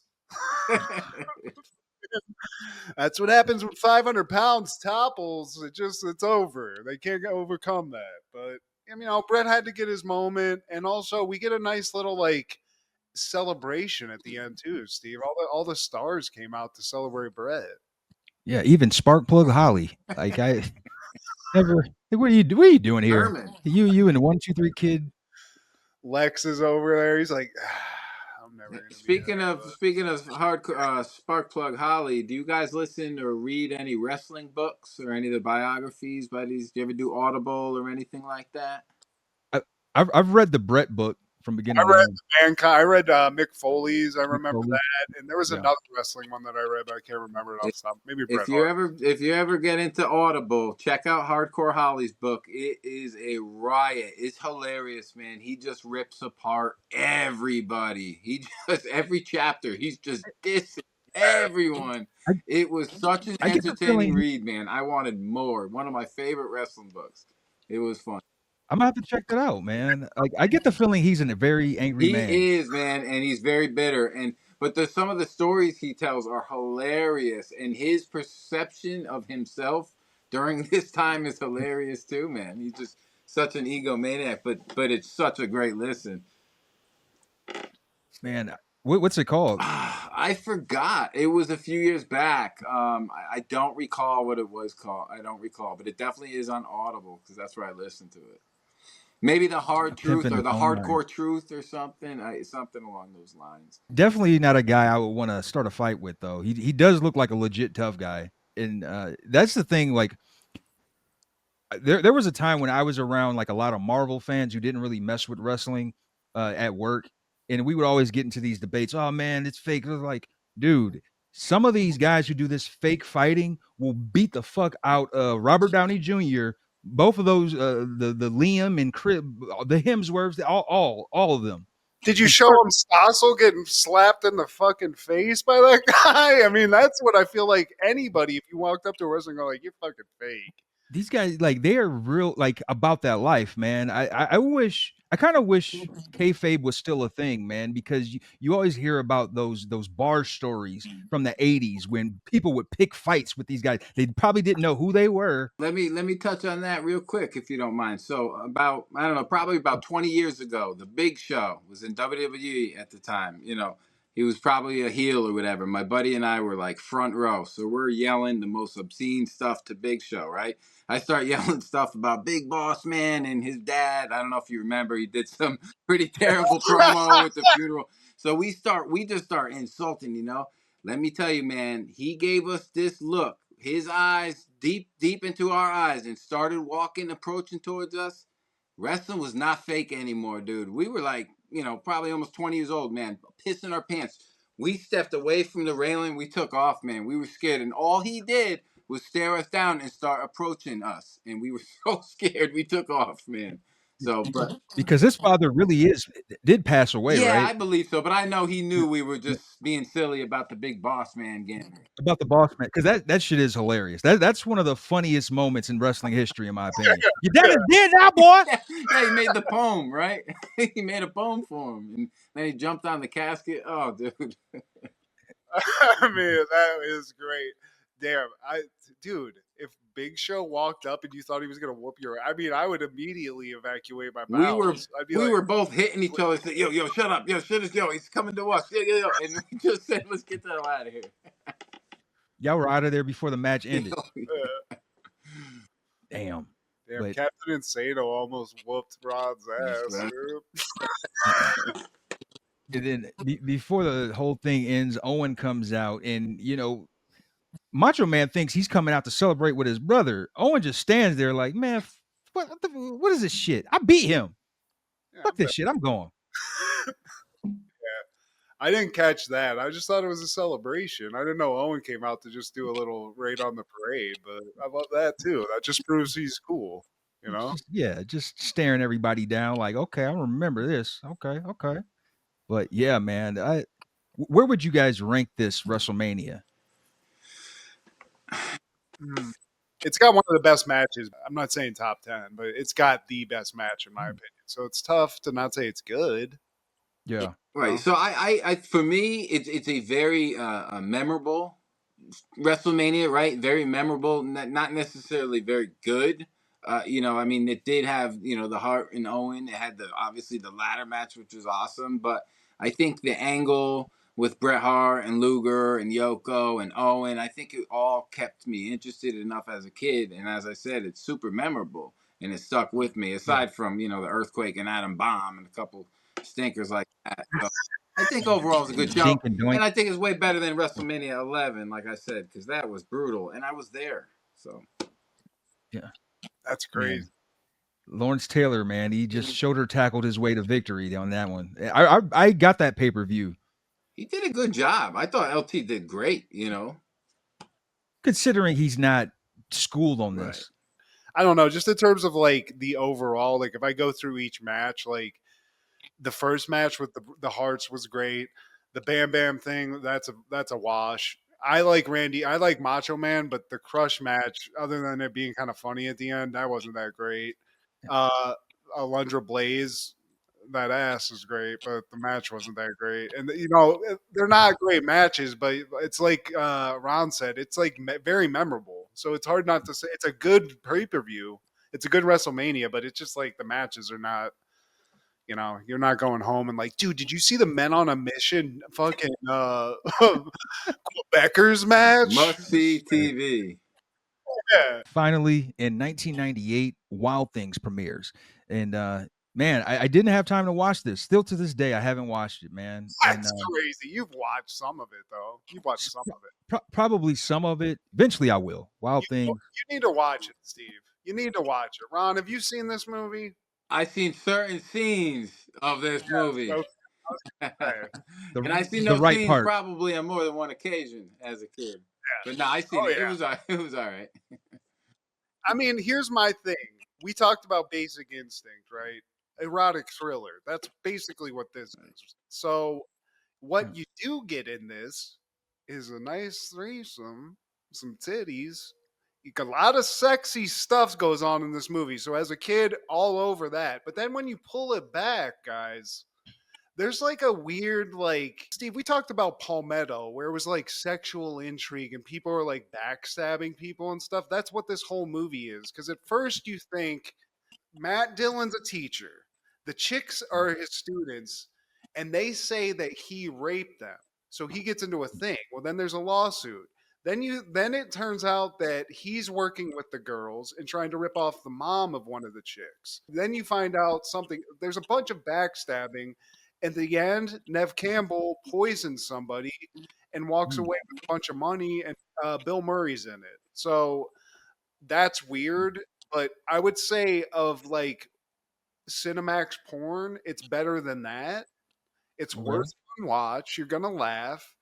That's what happens when 500 pounds topples. It's over. They can't overcome that. But Brett had to get his moment, and also we get a nice little like celebration at the end too. Steve, all the stars came out to celebrate Brett. Yeah, even Sparkplug Holly. Like I never. What are you doing here? Herman. You and the 1-2-3 Kid. Lex is over there. He's like, I'm never gonna Speaking of hardcore Sparkplug Holly, do you guys listen or read any wrestling books or any of the biographies by these? Do you ever do Audible or anything like that? I've read the Brett book from beginning I to read end. Mankind. I read Mick Foley's. I remember Foley. that, and there was another wrestling one that I read, but I can't remember it off the top. Maybe Bret Hart. If you ever get into Audible, check out Hardcore Holly's book. It is a riot. It's hilarious, man. He just rips apart everybody. He just every chapter, he's just dissing everyone. It was such an entertaining read, man. I wanted more. One of my favorite wrestling books. It was fun. I'm gonna have to check that out, man. Like I get the feeling he's a very angry man. He is, man, and he's very bitter. But some of the stories he tells are hilarious, and his perception of himself during this time is hilarious too, man. He's just such an egomaniac, but it's such a great listen. Man, what's it called? I forgot. It was a few years back. I don't recall what it was called. I don't recall, but it definitely is on Audible because that's where I listened to it. Maybe the hard truth or the hardcore truth or something. Something along those lines. Definitely not a guy I would want to start a fight with, though. He does look like a legit tough guy, and that's the thing. Like, there was a time when I was around like a lot of Marvel fans who didn't really mess with wrestling at work, and we would always get into these debates. Oh man, it's fake. It was like, dude, some of these guys who do this fake fighting will beat the fuck out of Robert Downey Jr. Both of those, the Liam and Chris, the Hemsworths, all of them. Did you show him Stossel getting slapped in the fucking face by that guy? I mean, that's what I feel like anybody, if you walked up to a wrestler and go like, you're fucking fake. These guys, like, they are real, like, about that life, man. I kind of wish kayfabe was still a thing, man, because you always hear about those bar stories from the 80s when people would pick fights with these guys. They probably didn't know who they were. Let me touch on that real quick, if you don't mind. So probably about 20 years ago, the Big Show was in WWE at the time. He was probably a heel or whatever. My buddy and I were like front row. So we're yelling the most obscene stuff to Big Show, right? I start yelling stuff about Big Boss Man and his dad. I don't know if you remember, he did some pretty terrible promo with the funeral. So we just start insulting, Let me tell you, man, he gave us this look, his eyes deep into our eyes, and started approaching towards us. Wrestling was not fake anymore, dude. We were like, probably almost 20 years old, man, pissing our pants. We stepped away from the railing. We took off, man. We were scared. And all he did was stare us down and start approaching us. And we were so scared. We took off, man. So, but because his father really did pass away, yeah, right? I believe so. But I know he knew we were just being silly about the Big Boss Man game. About the Boss Man, because that shit is hilarious. That's one of the funniest moments in wrestling history, in my opinion. Your dad is dead now, boy. Yeah, he made the poem, right? He made a poem for him, and then he jumped on the casket. Oh, dude. I mean, that is great. Damn, dude, if Big Show walked up and you thought he was gonna whoop your, I would immediately evacuate my bowels. We were both hitting each other. Said, yo, shut up, yo, he's coming to us, yo, and we just said, let's get the hell out of here. Y'all were out of there before the match ended. Damn, but Captain Insano almost whooped Ron's ass. And then before the whole thing ends, Owen comes out, and Macho Man thinks he's coming out to celebrate with his brother. Owen just stands there like, man, what is this shit? I beat him. Fuck this shit. I'm going. Yeah, I didn't catch that. I just thought it was a celebration. I didn't know Owen came out to just do a little raid on the parade, but I love that too. That just proves he's cool, you It's know? just, yeah, just staring everybody down like, okay, I remember this. Okay, okay. But yeah, man, where would you guys rank this WrestleMania? Hmm. It's got one of the best matches. I'm not saying top 10, but it's got the best match in my opinion. So it's tough to not say it's good. Yeah. You Right. know? So I for me, it's a very memorable WrestleMania, right? Very memorable, not necessarily very good. I mean, it did have the Hart and Owen. It had obviously the ladder match, which was awesome. But I think the angle with Bret Hart and Luger and Yoko and Owen, I think it all kept me interested enough as a kid. And as I said, it's super memorable and it stuck with me. Yeah. Aside from the earthquake and Adam Bomb and a couple stinkers like that. So I think overall it's a good show. Dink and doink. And I think it's way better than WrestleMania 11, like I said, because that was brutal, and I was there. So Yeah. That's crazy. Man. Lawrence Taylor, man, he just shoulder tackled his way to victory on that one. I got that pay per view. he did a good job. I thought LT did great. Considering he's not schooled on Right. this. I don't know, just in terms of like the overall, like if I go through each match, like the first match with the Hearts was great. The Bam Bam thing, that's a wash. I like Randy, I like Macho Man, but the Crush match, other than it being kind of funny at the end, that wasn't that great. Uh Alundra Blaze, that ass is great, but the match wasn't that great. And they're not great matches, but it's like Ron said, it's like very memorable. So it's hard not to say it's a good pay per view. It's a good WrestleMania, but it's just like the matches are not. You're not going home and like, dude, did you see the Men on a Mission fucking Quebecers match? Must see TV. Yeah. Finally, in 1998, Wild Things premieres. And man, I didn't have time to watch this. Still to this day, I haven't watched it, man. And That's crazy. You've watched some of it though. You've watched some of it. probably some of it. Eventually, I will. Wild You, Things. you need to watch it, Steve. You need to watch it. Ron, have you seen this movie? I seen certain scenes of this movie, Okay. I was gonna say, and I seen The those right scenes part. probably on more than one occasion as a kid. yeah. But no, I seen Oh it. yeah. It was all right. I mean, here's my thing. We talked about Basic Instinct, right? Erotic thriller. That's basically what this is. So, what you do get in this is a nice threesome, some titties. A lot of sexy stuff goes on in this movie. So, as a kid, all over that. But then when you pull it back, guys, there's like a weird, like, Steve, we talked about Palmetto, where it was like sexual intrigue and people were like backstabbing people and stuff. That's what this whole movie is. Because at first you think Matt Dillon's a teacher, the chicks are his students, and they say that he raped them. So he gets into a thing. Well, then there's a lawsuit. Then it turns out that he's working with the girls and trying to rip off the mom of one of the chicks. Then you find out something. There's a bunch of backstabbing. At the end, Nev Campbell poisons somebody and walks away with a bunch of money, and Bill Murray's in it. So that's weird. But I would say of like Cinemax porn, it's better than that. It's Okay. worth one watch. You're gonna laugh.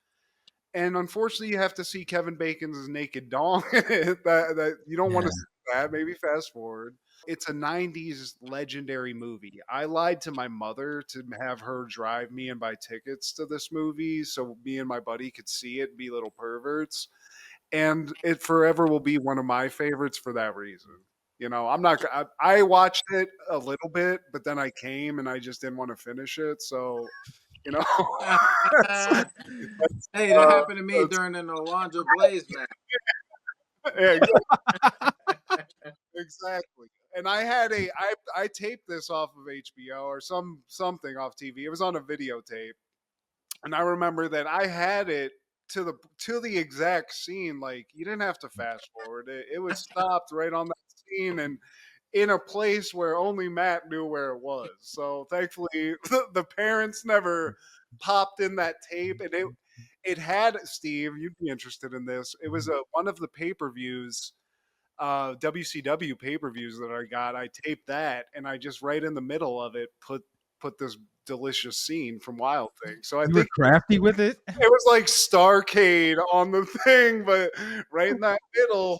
And unfortunately, you have to see Kevin Bacon's naked dong. that you don't want Yeah. to see that. Maybe fast forward. It's a '90s legendary movie. I lied to my mother to have her drive me and buy tickets to this movie so me and my buddy could see it and be little perverts. And it forever will be one of my favorites for that reason. I'm not. I watched it a little bit, but then I came and I just didn't want to finish it. So, you know, that's, Hey, that happened to me during an Alondra Blaze match. yeah, exactly. And I taped this off of HBO or something off TV. It was on a videotape, and I remember that I had it to the exact scene. Like you didn't have to fast forward it. It was stopped right on that scene and in a place where only Matt knew where it was. So thankfully the parents never popped in that tape, and it had Steve, you'd be interested in this. It was one of the pay-per-views, WCW pay-per-views that I got. I taped that and I just right in the middle of it put this delicious scene from Wild Thing. So I You were think crafty with it. it was like Starcade on the thing, but right in that middle,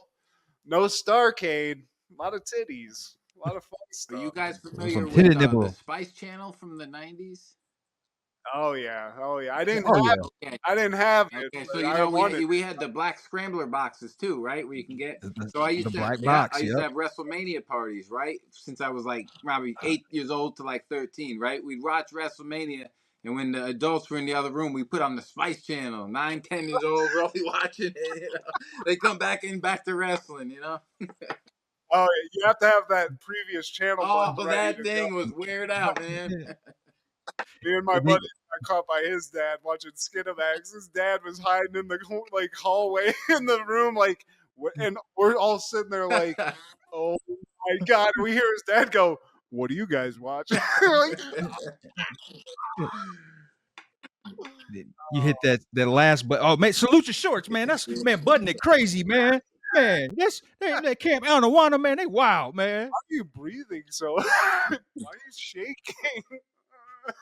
no Starcade, a lot of titties, a lot of fun Are you stuff. guys Some familiar with titty the nibble. Spice Channel from the 90s? Oh yeah, oh yeah. I didn't Oh have, yeah. Okay. I didn't have it, Okay, so but you I know wanted. we had the black scrambler boxes too, right? Where you can get. So The black box. I used to Yep. have WrestleMania parties, right? Since I was like probably 8 years old to like 13, right? We'd watch WrestleMania, and when the adults were in the other room, we put on the Spice Channel. 9, 10 years old, we're only watching it. You know, they come back to wrestling. You know. Oh, yeah, you have to have that previous channel button Oh, ready that to go. thing was weird out, man. Me and my They- buddy got caught by his dad watching Skinamax. His dad was hiding in the like hallway in the room, like, and we're all sitting there like, oh my god. We hear his dad go, "What do you guys watch?" We're like, You hit that last, but oh man, salute your shorts, man. That's man, button it crazy, man. Man, that Camp Anawana, man, they wild, man. "How are you breathing so? Why are you shaking?"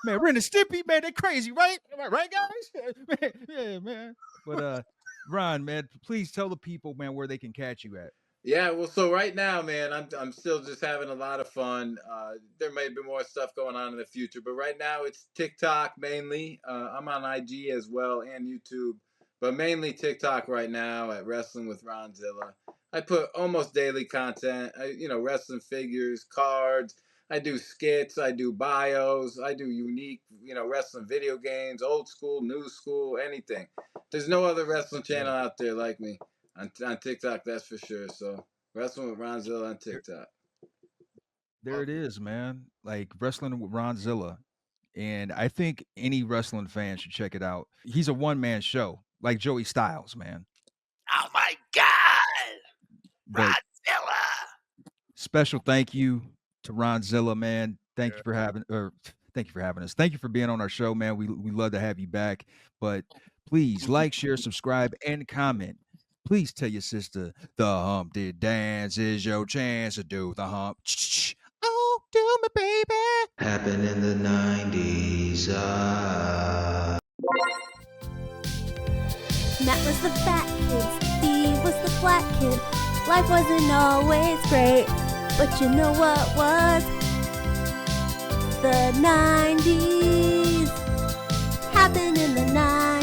Man, Ren and Stimpy, man, they crazy, right? Am I right, guys? Man, yeah, man. But Ron, man, please tell the people, man, where they can catch you at. Yeah, well, so right now, man, I'm still just having a lot of fun. There may be more stuff going on in the future, but right now it's TikTok mainly. I'm on IG as well and YouTube, but mainly TikTok right now at Wrestling with Ronzilla. I put almost daily content. Wrestling figures, cards. I do skits. I do bios. I do unique, wrestling video games, old school, new school, anything. There's no other wrestling channel out there like me. On TikTok, that's for sure. So Wrestling with Ronzilla on TikTok. There it is, man. Like Wrestling with Ronzilla. And I think any wrestling fan should check it out. He's a one-man show, like Joey Styles, man. Oh my God, But Rodzilla! special thank you to Ronzilla, man. Thank Yeah. you for having us. Thank you for being on our show, man. We love to have you back. But please like, share, subscribe, and comment. Please tell your sister the Humpty Dance is your chance to do the hump. Oh, do me, baby. Happened in the 90s. Matt was the fat kid, Steve was the black kid. Life wasn't always great, but you know what was? The 90s. Happened in the 90s.